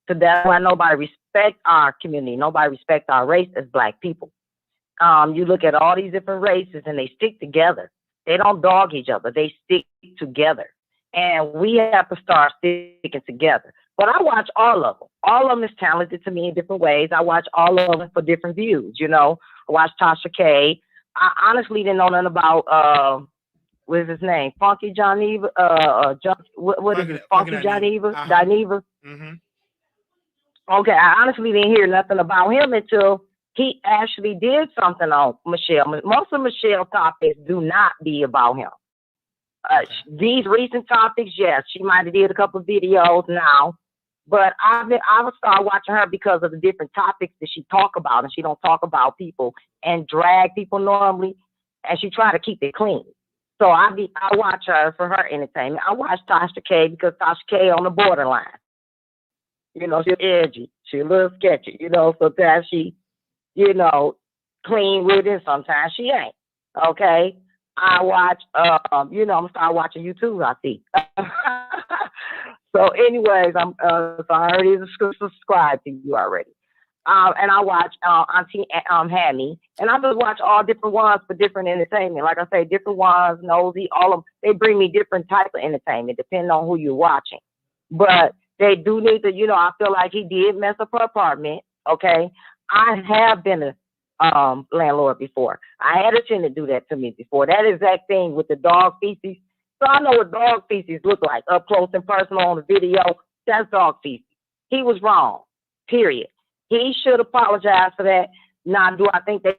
So that's why nobody respects our community. Nobody respects our race as Black people. You look at all these different races and they stick together. They don't dog each other. They stick together. And we have to start sticking together. But I watch all of them. All of them is talented to me in different ways. I watch all of them for different views. I watch Tasha K. I honestly didn't know nothing about what is his name? Funky Dineva? What is it? Funky Dineva? Dineva? Mm-hmm. Okay, I honestly didn't hear nothing about him until he actually did something on Michelle. Most of Michelle's topics do not be about him. These recent topics, yes, she might have did a couple of videos now, but I would start watching her because of the different topics that she talk about, and she don't talk about people and drag people normally, and she try to keep it clean. So I watch her for her entertainment. I watch Tasha K because Tasha K on the borderline. You know, she's edgy. She's a little sketchy. You know, sometimes she, you know, clean with it. Sometimes she ain't. Okay. I watch, you know, I'm gonna start watching YouTube, I see. So anyways, so I already subscribed to you already. And I watch Auntie Hammy, and I just watch all different ones for different entertainment. Like I say, different ones, nosy, all of them. They bring me different types of entertainment depending on who you're watching. But they do need to, you know, I feel like he did mess up her apartment. Okay, I have been a landlord before. I had a tenant do that to me before. That exact thing with the dog feces. So I know what dog feces look like up close and personal on the video. That's dog feces. He was wrong. Period. He should apologize for that. Now, do I think that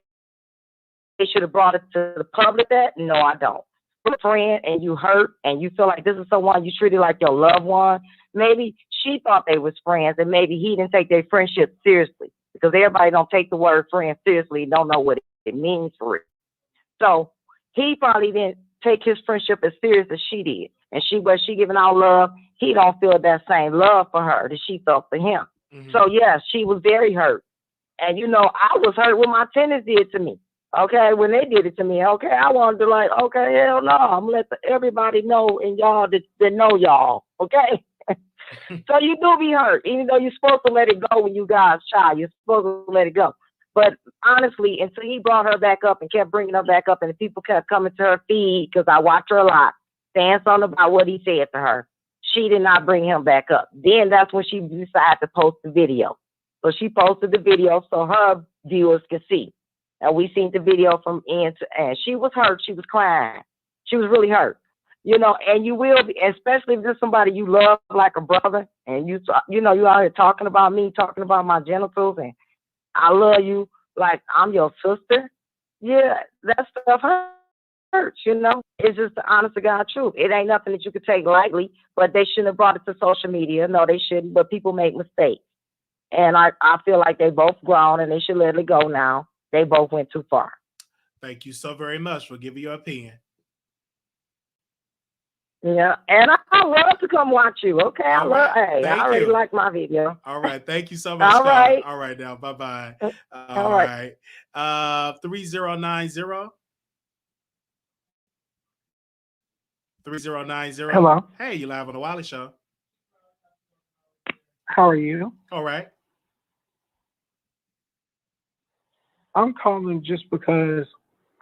they should have brought it to the public? That no, I don't. You're a friend and you hurt and you feel like this is someone you treated like your loved one. Maybe she thought they was friends and maybe he didn't take their friendship seriously, because everybody don't take the word friend seriously, don't know what it means for it. So he probably didn't take his friendship as serious as she did. And she giving out love, he don't feel that same love for her that she felt for him. Mm-hmm. So yes, she was very hurt. And you know, I was hurt when my tenants did to me. Okay, when they did it to me, okay, I wanted to like, okay, hell no, I'm gonna let everybody know and y'all that know y'all, okay? So you do be hurt, even though you're supposed to let it go when you guys shy. You're supposed to let it go. But honestly, until he brought her back up and kept bringing her back up, and the people kept coming to her feed, because I watch her a lot, saying something about what he said to her, she did not bring him back up. Then that's when she decided to post the video. So she posted the video so her viewers could see. And we seen the video from end to end. She was hurt. She was crying. She was really hurt. You know, and you will be, especially if there's somebody you love like a brother, and you know, you out here talking about me, talking about my genitals, and I love you like I'm your sister. Yeah, that stuff hurts, you know. It's just the honest to God truth. It ain't nothing that you could take lightly, but they shouldn't have brought it to social media. No, they shouldn't, but people make mistakes. And I feel like they both grown and they should let it go now. They both went too far. Thank you so very much for giving your opinion. Yeah, and I love to come watch you. Okay, I already like my video. All right, thank you so much. All right. All right, now, bye-bye. All right. 3090. 3090. Hello. Hey, you live on the Wiley Show. How are you? All right. I'm calling just because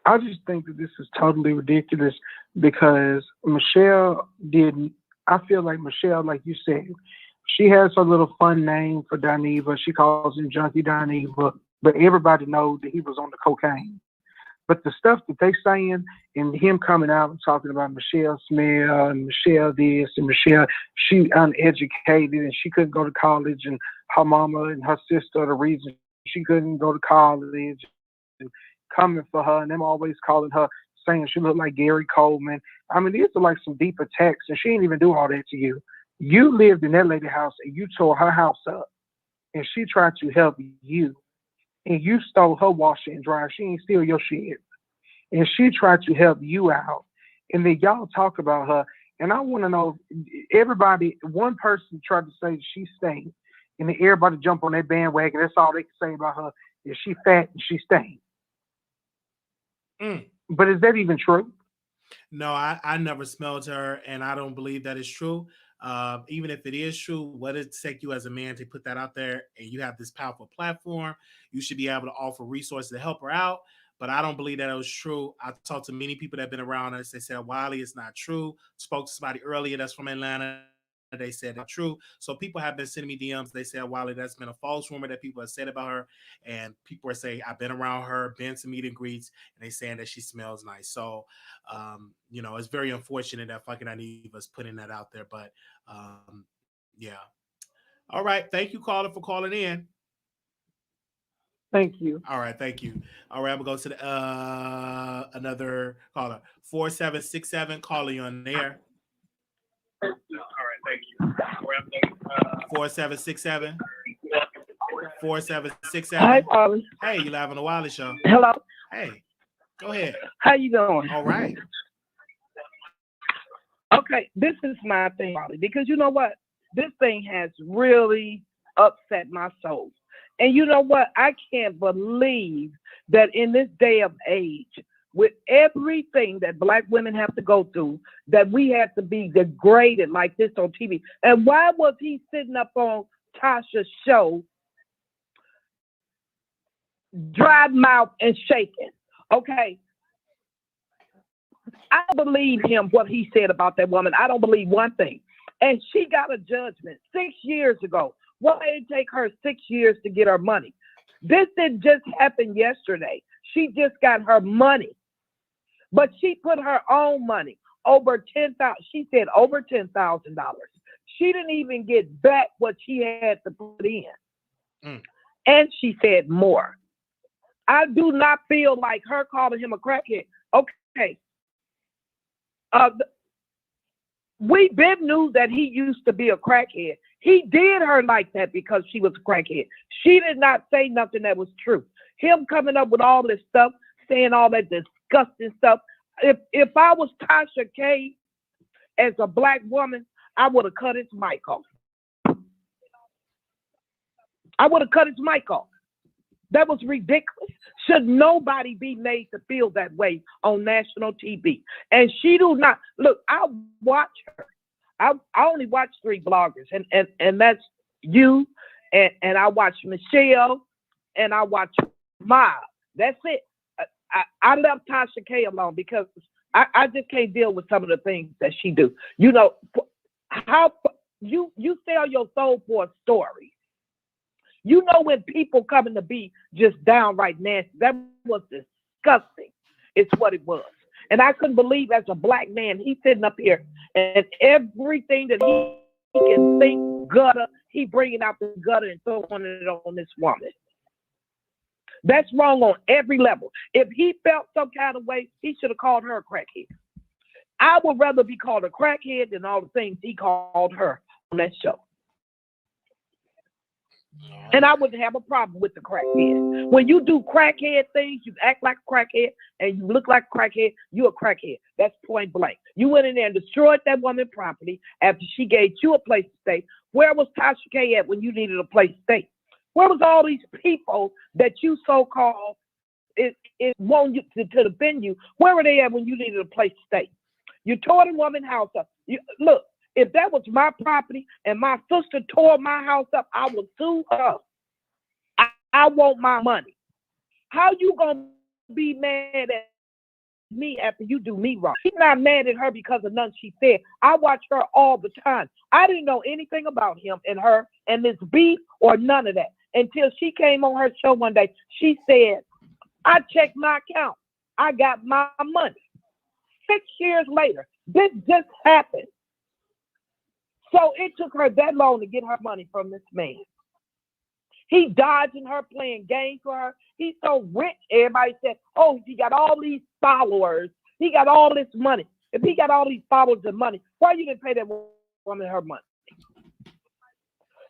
I just think that this is totally ridiculous, because Michelle didn't. I feel like Michelle, like you said, she has her little fun name for Dineva. She calls him Junkie Dineva, but everybody knows that he was on the cocaine. But the stuff that they saying and him coming out and talking about Michelle smell and Michelle this and Michelle, she uneducated and she couldn't go to college, and her mama and her sister are the reason she couldn't go to college, and coming for her, and them always calling her, saying she looked like Gary Coleman. I mean, these are like some deep attacks, and she didn't even do all that to you. You lived in that lady's house, and you tore her house up, and she tried to help you, and you stole her washer and dryer. She ain't steal your shit, and she tried to help you out, and then y'all talk about her, and I want to know, everybody, one person tried to say she stank, and then everybody jump on that bandwagon. That's all they can say about her, is she fat and she stank. But is that even true? No, I never smelled her, and I don't believe that is true. Even if it is true, what does it take you as a man to put that out there, and you have this powerful platform? You should be able to offer resources to help her out. But I don't believe that it was true. I talked to many people that have been around us. They said, Wiley, it's not true. Spoke to somebody earlier that's from Atlanta. They said that's true. So people have been sending me DMs. They said, Wiley, that's been a false rumor that people have said about her. And people are saying, I've been around her, been to meet and greets, and they saying that she smells nice. So, you know, it's very unfortunate that fucking Dineva's putting that out there. But, yeah. All right. Thank you, caller, for calling in. Thank you. All right. Thank you. All right. I'm going to go to the, another caller. 4767. Caller, you on the air. All right, thank you. 4767. 4767. Hi, Polly. Hey, you live on the Wiley Show. Hello. Hey, go ahead. How you doing? All right. Okay, this is my thing, Molly, because you know what? This thing has really upset my soul. And you know what? I can't believe that in this day of age, with everything that Black women have to go through, that we have to be degraded like this on TV. And why was he sitting up on Tasha's show, dry mouth and shaking? Okay. I believe him, what he said about that woman. I don't believe one thing. And she got a judgment 6 years ago. Why did it take her 6 years to get her money? This didn't just happen yesterday. She just got her money. But she put her own money, over $10,000. She said over $10,000. She didn't even get back what she had to put in. And she said more. I do not feel like her calling him a crackhead. Okay. We been knew that he used to be a crackhead. He did her like that because she was a crackhead. She did not say nothing that was true. Him coming up with all this stuff, saying all that disgusting stuff. If I was Tasha K as a Black woman, I would have cut his mic off. I would have cut his mic off. That was ridiculous. Should nobody be made to feel that way on national TV? And she do not. Look, I watch her. I only watch 3 bloggers, and that's you, and I watch Michelle, and I watch Ma. That's it. I left Tasha K alone because I just can't deal with some of the things that she do. You know, how you sell your soul for a story. You know when people coming to be just downright nasty. That was disgusting. It's what it was. And I couldn't believe as a Black man, he's sitting up here and everything that he can think gutter, he bringing out the gutter and throwing it on this woman. That's wrong on every level. If he felt some kind of way, he should have called her a crackhead. I would rather be called a crackhead than all the things he called her on that show. And I wouldn't have a problem with the crackhead. When you do crackhead things, you act like a crackhead and you look like a crackhead, you're a crackhead. That's point blank. You went in there and destroyed that woman's property after she gave you a place to stay. Where was Tasha K at when you needed a place to stay? Where was all these people that you so-called want you to defend you? Where were they at when you needed a place to stay? You tore the woman's house up. Look, if that was my property and my sister tore my house up, I would sue her. I want my money. How you gonna be mad at me after you do me wrong? She's not mad at her because of nothing she said. I watch her all the time. I didn't know anything about him and her and this beef or none of that until she came on her show one day. She said, I checked my account. I got my money. 6 years later, this just happened. So it took her that long to get her money from this man. He dodging her, playing games for her. He's so rich. Everybody said, oh, he got all these followers. He got all this money. If he got all these followers and money, why you didn't pay that woman her money?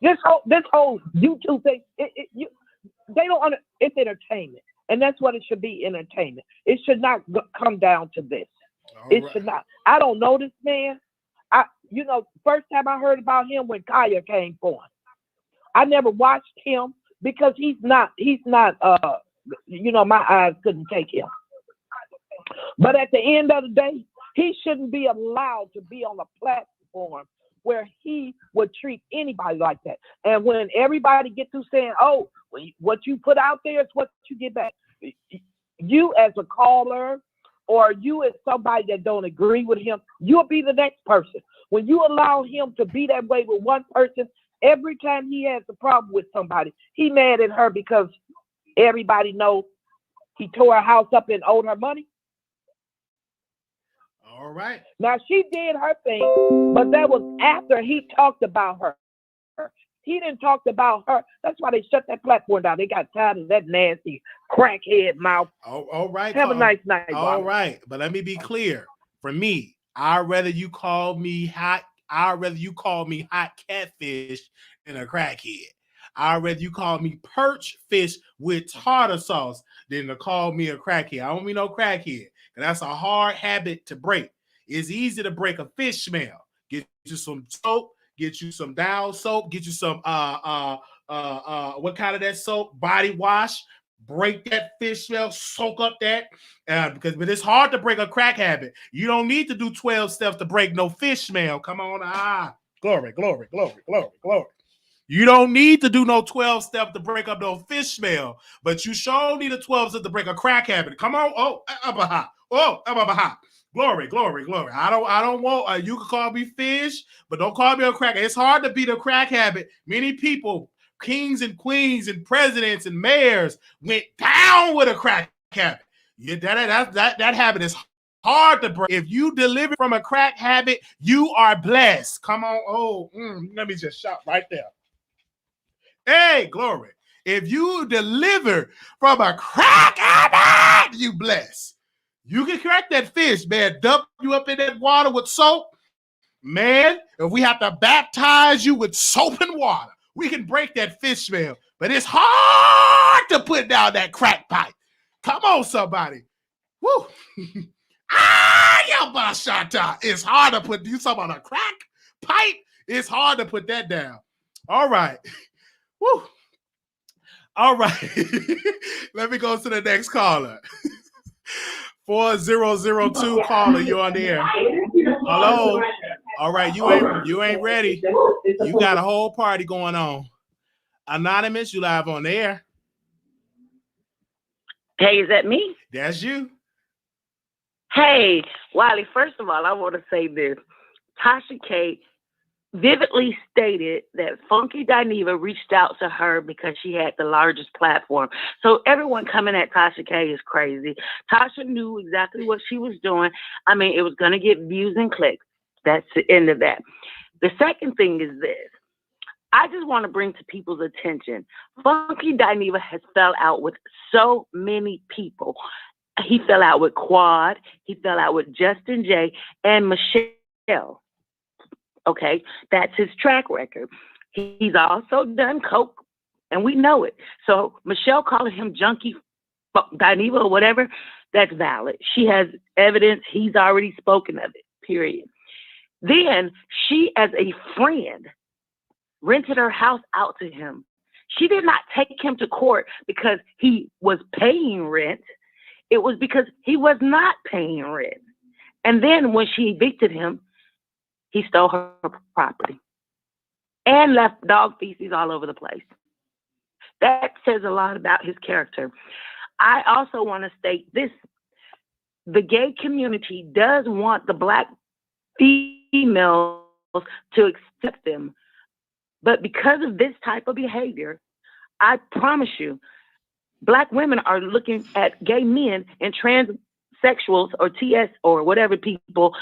This whole YouTube thing, they don't it's entertainment. And that's what it should be, entertainment. It should not come down to this. It should not. I don't know this man. First time I heard about him when Kaya came on. I never watched him because he's not, my eyes couldn't take him. But at the end of the day, he shouldn't be allowed to be on a platform where he would treat anybody like that. And when everybody gets to saying, oh, what you put out there is what you get back. You as a caller or you as somebody that don't agree with him, you'll be the next person. When you allow him to be that way with one person, every time he has a problem with somebody, he mad at her because everybody knows he tore her house up and owed her money. All right. Now, she did her thing, but that was after he talked about her. He didn't talk about her. That's why they shut that platform down. They got tired of that nasty crackhead mouth. All right. Have a nice night. All right. But let me be clear. For me, I'd rather you call me hot catfish than a crackhead. I'd rather you call me perch fish with tartar sauce than to call me a crackhead. I don't mean no crackhead. That's a hard habit to break. It's easy to break a fish smell. Get you some soap, get you some Dow soap, get you some what kind of that soap? Body wash. Break that fish smell, soak up that, but it's hard to break a crack habit. You don't need to do 12 steps to break no fish smell. Come on, glory, glory, glory, glory, glory. You don't need to do no 12 step to break up no fish smell, but you sure need a 12 step to break a crack habit. Come on, glory, glory, glory. I don't want. You can call me fish, but don't call me a crack. It's hard to beat a crack habit. Many people, kings and queens and presidents and mayors, went down with a crack habit. Yeah, that habit is hard to break. If you deliver from a crack habit, you are blessed. Come on, let me just shout right there. Hey, glory. If you deliver from a crack habit, you bless. You can correct that fish, man. Dump you up in that water with soap. Man, if we have to baptize you with soap and water, we can break that fish smell. But it's hard to put down that crack pipe. Come on, somebody. Woo. It's hard to put you talking about a crack pipe. It's hard to put that down. All right. Woo. All right. Let me go to the next caller. 4002 caller, you on the air. Hello. All right, you ain't ready. You got a whole party going on. Anonymous, you live on the air. Hey, is that me? That's you. Hey, Wiley, first of all, I want to say this. Tasha K vividly stated that Funky Dineva reached out to her because she had the largest platform. So everyone coming at Tasha K is crazy. Tasha knew exactly what she was doing. I mean, it was going to get views and clicks. That's the end of that. The second thing is this. I just want to bring to people's attention, Funky Dineva has fell out with so many people. He fell out with Quad. He fell out with Justin J. and Michelle. Okay, that's his track record. He's also done coke, and we know it. So Michelle calling him junkie Dineva or whatever, that's valid. She has evidence. He's already spoken of it, period. Then she, as a friend, rented her house out to him. She did not take him to court because he was paying rent. It was because he was not paying rent. And then when she evicted him, he stole her property and left dog feces all over the place. That says a lot about his character. I also want to state this. The gay community does want the Black females to accept them. But because of this type of behavior, I promise you, Black women are looking at gay men and transsexuals or TS or whatever people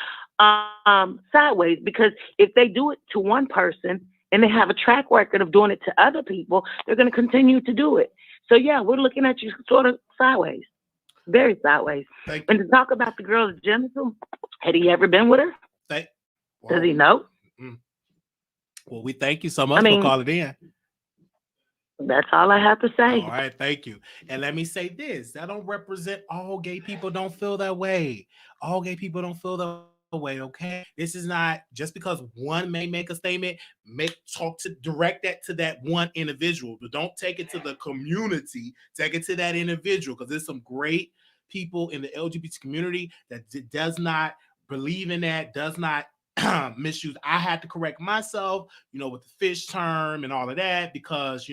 sideways, because if they do it to one person and they have a track record of doing it to other people, they're going to continue to do it. So yeah, we're looking at you sort of sideways, very sideways. And to talk about the girl's genital, had he ever been with her? Does he know? Well, we thank you so much for calling in. That's all I have to say. All right, thank you. And let me say this, that don't represent all gay people don't feel that way. All gay people don't feel that way, okay? This is not just because one may make a statement, direct that to that one individual, but don't take it to the community, take it to that individual, because there's some great people in the LGBT community that does not believe in that, does not misuse. I had to correct myself, with the fish term and all of that, because,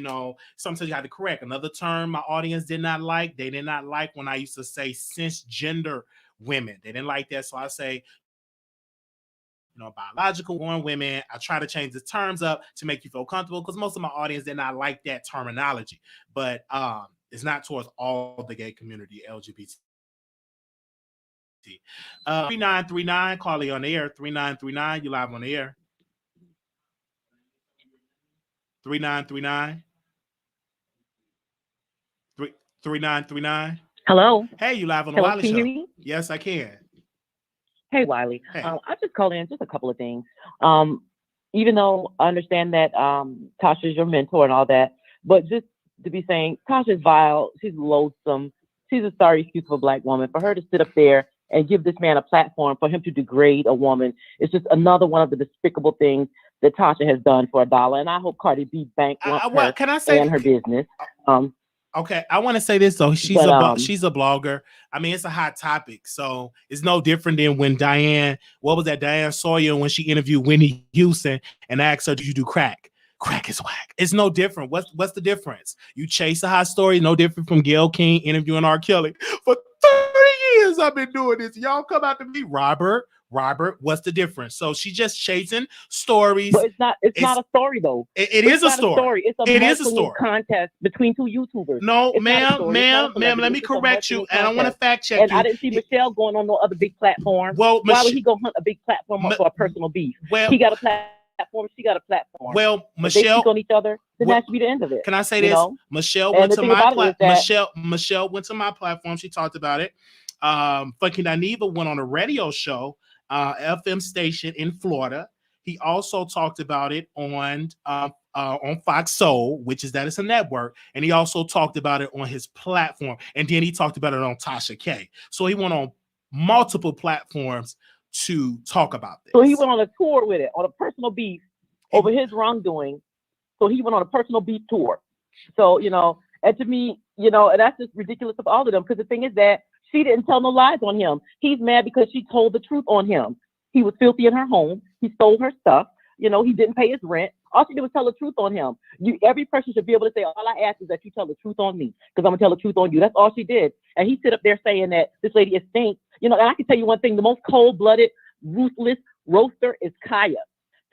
sometimes you have to correct. Another term my audience did not like. They did not like when I used to say cisgender women. They didn't like that. So I say, biological born women. I try to change the terms up to make you feel comfortable, because most of my audience did not like that terminology. But it's not towards all the gay community, LGBT. 3939, call you on the air. 3939, you live on the air. 3939. 3939. Hello. Hey, you live on the Wiley Show. Can you hear me? Yes, I can. Hey, Wiley. Hey. I just called in just a couple of things. Even though I understand that Tasha's your mentor and all that, but just to be saying Tasha's vile, she's loathsome, she's a sorry excuse for a Black woman. For her to sit up there and give this man a platform for him to degrade a woman. It's just another one of the despicable things that Tasha has done for $1. And I hope Cardi B bankrupts her can I say and her business. Okay, I want to say this though. She's a blogger. I mean, it's a hot topic, so it's no different than when Diane Sawyer, when she interviewed Whitney Houston and asked her, "Do you do crack?" Crack is whack. It's no different. What's the difference? You chase a hot story, no different from Gayle King interviewing R. Kelly. For 30 years I've been doing this. Y'all come out to me, Robert, what's the difference? So she's just chasing stories. But it's not a story though. It is a story. It is a story contest between two YouTubers. No, ma'am, let me correct you. And I want to fact check you. I didn't see Michelle going on no other big platform. Well, why would he go hunt a big platform up for a personal beef? Well, he got a platform, she got a platform. Well, Michelle, if they speak on each other, then that should be the end of it. Can I say this? Michelle went to my platform. Michelle went to my platform. She talked about it. Fucking Dineva went on a radio show, FM station in Florida. He also talked about it on Fox Soul, which is a network, and he also talked about it on his platform, and then he talked about it on Tasha K. So he went on multiple platforms to talk about this. So he went on a tour with it, on a personal beef over his wrongdoing. So he went on a personal beef tour. So, and to me, and that's just ridiculous of all of them, because the thing is that she didn't tell no lies on him. He's mad because she told the truth on him. He was filthy in her home. He stole her stuff. He didn't pay his rent. All she did was tell the truth on him. Every person should be able to say, all I ask is that you tell the truth on me, because I'm going to tell the truth on you. That's all she did. And he sit up there saying that this lady is stink. And I can tell you one thing, the most cold-blooded, ruthless roaster is Kaya.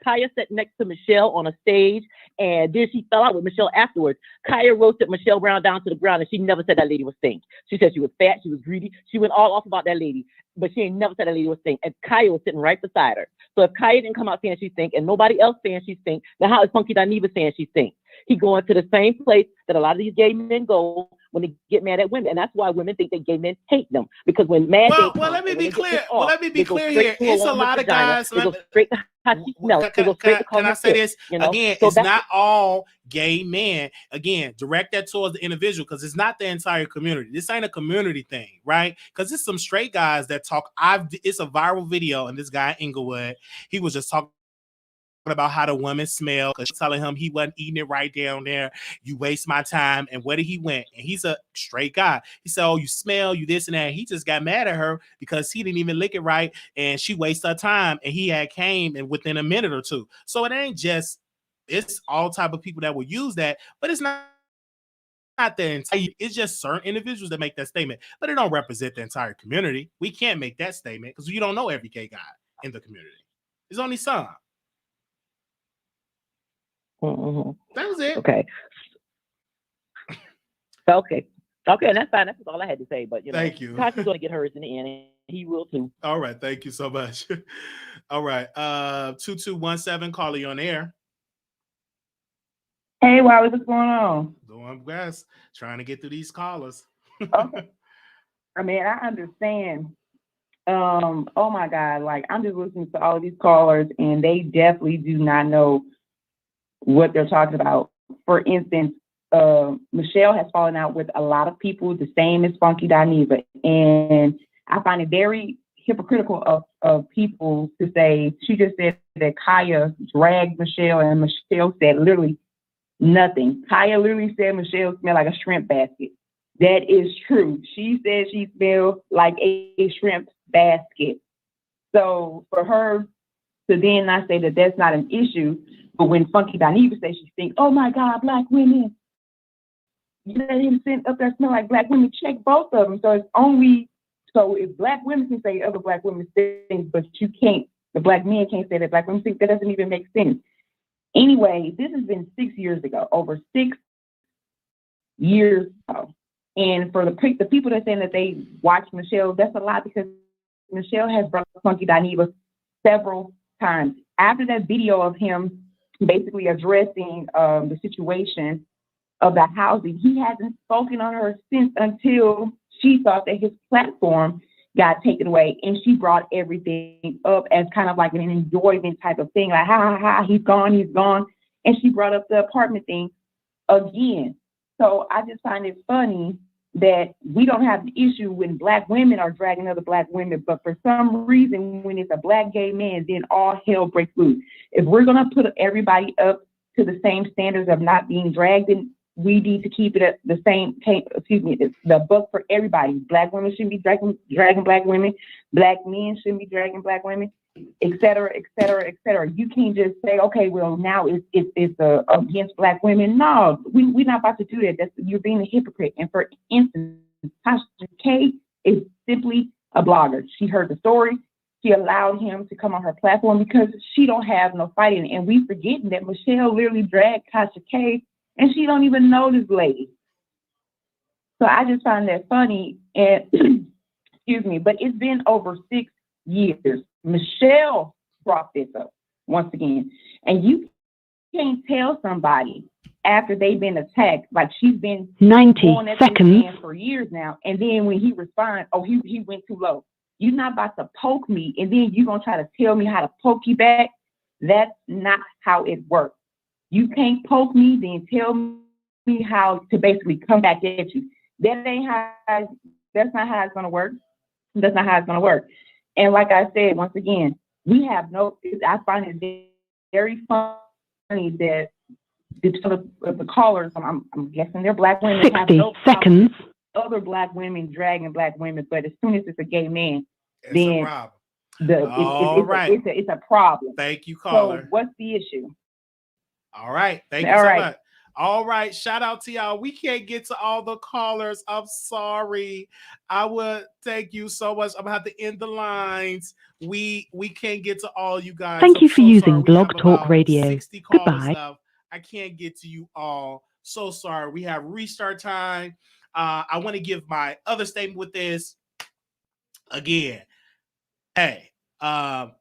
Kaya sat next to Michelle on a stage, and then she fell out with Michelle afterwards. Kaya roasted Michelle Brown down to the ground, and she never said that lady was stink. She said she was fat, she was greedy. She went all off about that lady, but she ain't never said that lady was stink. And Kaya was sitting right beside her. So if Kaya didn't come out saying she stink, and nobody else saying she stink, then how is Funky Dineva saying she stink? He going to the same place that a lot of these gay men go when they get mad at women, and that's why women think that gay men hate them, because when mad let me be clear. Let me be clear here. It's a lot of guys. They go straight to how she smells. Can I say this again? It's not all gay men. Again, direct that towards the individual, because it's not the entire community. This ain't a community thing, right? Because it's some straight guys that talk. It's a viral video, and this guy Inglewood, he was just talking about how the women smell, because she's telling him he wasn't eating it right down there. You waste my time. And where did he went? And he's a straight guy. He said, "Oh, you smell, you this and that." He just got mad at her because he didn't even lick it right, and she wasted her time. And he had came and within a minute or two. So it ain't just, it's all type of people that will use that, but it's not the entire. It's just certain individuals that make that statement, but it don't represent the entire community. We can't make that statement because you don't know every gay guy in the community. There's only some. Mm-hmm. That was it. Okay, and that's fine. That's all I had to say. But thank you. Tasha's going to get hers in the end, and he will too. All right, thank you so much. All right, 2217, caller, you on air. Hey, Wiley, what's going on? Doing best, trying to get through these callers. Okay. I mean, I understand. Oh my God, like I'm just listening to all of these callers, and they definitely do not know what they're talking about. For instance, Michelle has fallen out with a lot of people, the same as Funky Dineva, and I find it very hypocritical of people to say, she just said that Kaya dragged Michelle, and Michelle said literally nothing. Kaya literally said Michelle smelled like a shrimp basket. That is true. She said she smelled like a shrimp basket. So for her to then not say that that's not an issue, but when Funky Dineva says she thinks, oh my God, Black women, you let him sit up there smell like Black women, check both of them. So it's only, so if Black women can say other Black women things, but you can't, the Black men can't say that Black women think, that doesn't even make sense. Anyway, this has been 6 years ago, over 6 years ago. And for the people that are saying that they watched Michelle, that's a lie, because Michelle has brought Funky Dineva several times. After that video of him basically addressing the situation of the housing, he hasn't spoken on her since, until she thought that his platform got taken away, and she brought everything up as kind of like an enjoyment type of thing, like ha ha ha, he's gone, and she brought up the apartment thing again. So I just find it funny that we don't have an issue when Black women are dragging other Black women, but for some reason, when it's a Black gay man, then all hell breaks loose. If we're gonna put everybody up to the same standards of not being dragged, then we need to keep it at the same. The book for everybody. Black women shouldn't be dragging Black women. Black men shouldn't be dragging Black women, et cetera, et cetera, et cetera. You can't just say, okay, well now it's against Black women. No, we're not about to do that. You're being a hypocrite. And for instance, Tasha K is simply a blogger. She heard the story. She allowed him to come on her platform because she don't have no fighting. And we forgetting that Michelle literally dragged Tasha K, and she don't even know this lady. So I just find that funny. And excuse me, but it's been over 6 years. Michelle brought this up once again. And you can't tell somebody after they've been attacked, like she's been 90 seconds for years now. And then when he responds, oh, he went too low. You're not about to poke me, and then you're going to try to tell me how to poke you back. That's not how it works. You can't poke me, then tell me how to basically come back at you. That's not how it's going to work. That's not how it's going to work. And like I said, once again, I find it very funny that the callers, I'm guessing they're Black women, 60 have no seconds. Other Black women dragging Black women, but as soon as it's a gay man, it's then a problem. It's a problem. Thank you, caller. So what's the issue? All right. Thank you so much. All right. Shout out to y'all. We can't get to all the callers. I'm sorry. I would thank you so much. I'm gonna have to end the lines. We can't get to all you guys. Thank you for using Blog Talk Radio. Goodbye. Left. I can't get to you all. So sorry. We have restart time. I want to give my other statement with this again. Hey, I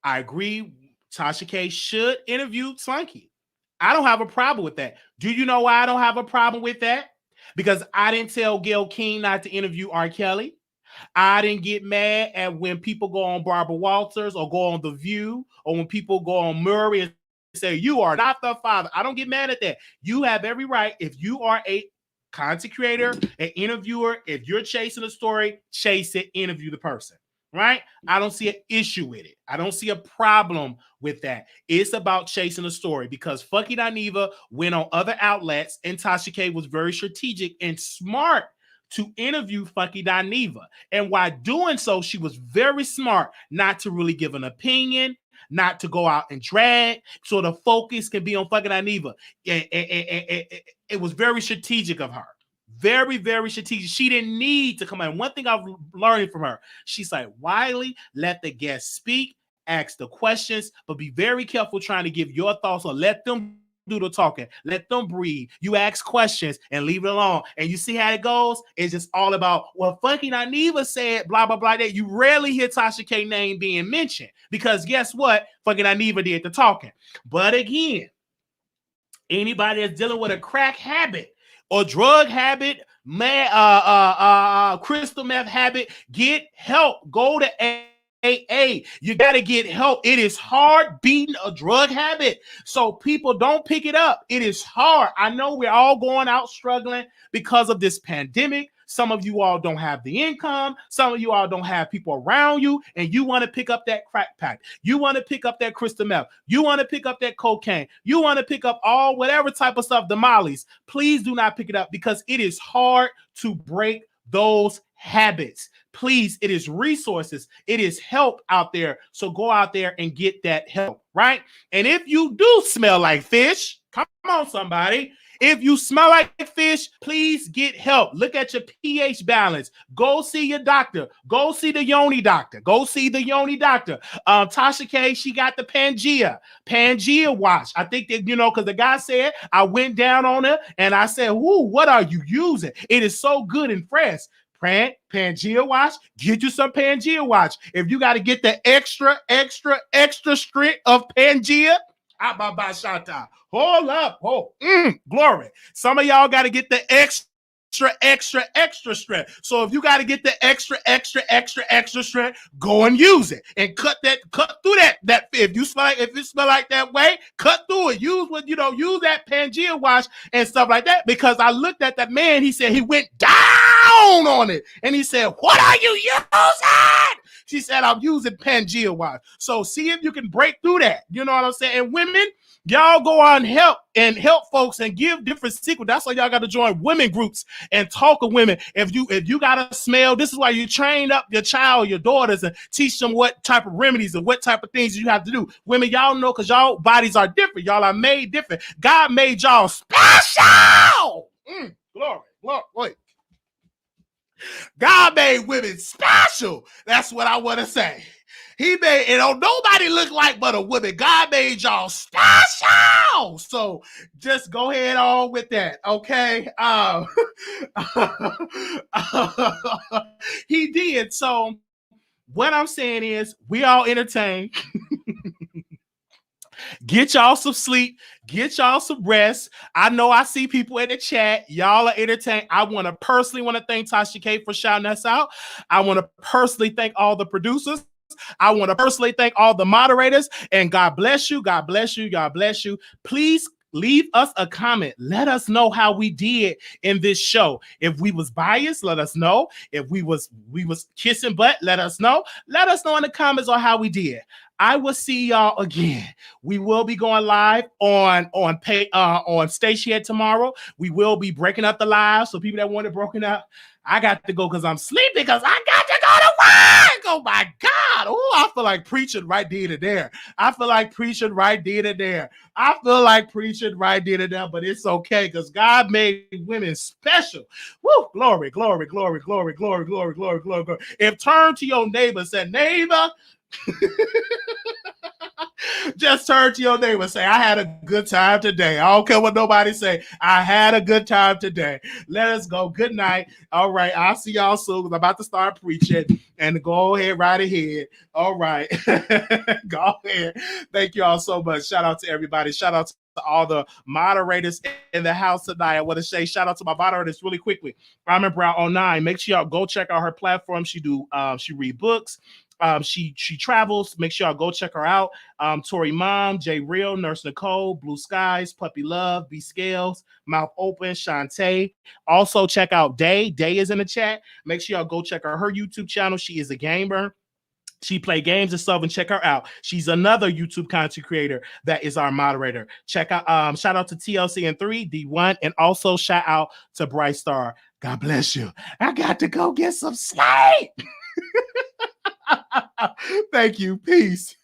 agree. Tasha K should interview Slunky. I don't have a problem with that. Do you know why I don't have a problem with that? Because I didn't tell Gayle King not to interview R. Kelly. I didn't get mad at when people go on Barbara Walters or go on The View or when people go on Murray and say, you are not the father. I don't get mad at that. You have every right. If you are a content creator, an interviewer, if you're chasing a story, chase it, interview the person. Right? I don't see an issue with it. I don't see a problem with that. It's about chasing a story because fucking Dineva went on other outlets and Tasha K was very strategic and smart to interview fucking Dineva. And while doing so, she was very smart not to really give an opinion, not to go out and drag, so the focus can be on fucking Dineva. It was very strategic of her. Very, very strategic. She didn't need to come in. One thing I've learned from her, she's like, Wiley, let the guests speak, ask the questions, but be very careful trying to give your thoughts or let them do the talking. Let them breathe. You ask questions and leave it alone. And you see how it goes? It's just all about, well, fucking Dineva said, blah, blah, blah. That you rarely hear Tasha K name being mentioned because guess what? Fucking Dineva did the talking. But again, anybody that's dealing with a crack habit, or drug habit, crystal meth habit, get help. Go to AA. You got to get help. It is hard beating a drug habit. So people don't pick it up. It is hard. I know we're all going out struggling because of this pandemic. Some of you all don't have the income. Some of you all don't have people around you, and you want to pick up that crack pack. You want to pick up that crystal meth. You want to pick up that cocaine. You want to pick up all whatever type of stuff, the mollies. Please do not pick it up because it is hard to break those habits. Please, it is resources. It is help out there. So go out there and get that help, right? And if you do smell like fish, come on, somebody. If you smell like fish, please get help. Look at your pH balance. Go see your doctor. Go see the yoni doctor. Go see the yoni doctor. Tasha K, she got the Pangea wash. I think that, because the guy said, I went down on her and I said, what are you using? It is so good and fresh. Pangea wash, get you some Pangea wash. If you got to get the extra strength of Pangea, Shanta. Hold up. Glory. Some of y'all got to get the extra strength. So if you got to get the extra strength, go and use it and cut through that. If you smell like that way, cut through it. Use that Pangea wash and stuff like that. Because I looked at that man, he said he went down on it, and he said, "What are you using?" She said, "I'm using Pangea wash." So see if you can break through that. You know what I'm saying? And women, y'all go out and help folks and give different secrets. That's why y'all got to join women groups and talk to women. If you got to smell, this is why you train up your child, your daughters, and teach them what type of remedies and what type of things you have to do. Women, y'all know, because y'all bodies are different. Y'all are made different. God made y'all special. Glory. God made women special. That's what I want to say. He made, and nobody look like but a woman. God made y'all special. So just go ahead on with that, okay? He did. So what I'm saying is, we all entertain. Get y'all some sleep. Get y'all some rest. I know I see people in the chat. Y'all are entertained. I want to personally thank Tasha K for shouting us out. I want to personally thank all the producers. I want to personally thank all the moderators. And God bless you. God bless you. God bless you. Please leave us a comment. Let us know how we did in this show. If we was biased, let us know. If we was kissing butt, let us know. Let us know in the comments on how we did. I will see y'all again. We will be going live on Station tomorrow. We will be breaking up the live. So people that want it broken up, I got to go because I'm sleepy, because I got to go to work. Oh my God. Oh, I feel like preaching right there to there. But it's okay because God made women special. Woo, glory. If turn to your neighbor and say, neighbor, just turn to your neighbor and say, I had a good time today. I don't care what nobody say. I had a good time today. Let us go. Good night. All right. I'll see y'all soon because I'm about to start preaching. And go ahead, right ahead. All right. Go ahead. Thank you all so much. Shout out to everybody. Shout out to all the moderators in the house tonight. I want to say shout out to my moderators really quickly. Ramen Brown 09. Make sure y'all go check out her platform. She read books. She travels. Make sure y'all go check her out. Tori Mom, J Real, Nurse Nicole, Blue Skies, Puppy Love, B Scales, Mouth Open, Shantae. Also check out Day. Day is in the chat. Make sure y'all go check her YouTube channel. She is a gamer. She play games and stuff, and check her out. She's another YouTube content creator that is our moderator. Check out, shout out to TLC and 3, D1, and also shout out to Bright Star. God bless you. I got to go get some sleep. Thank you. Peace.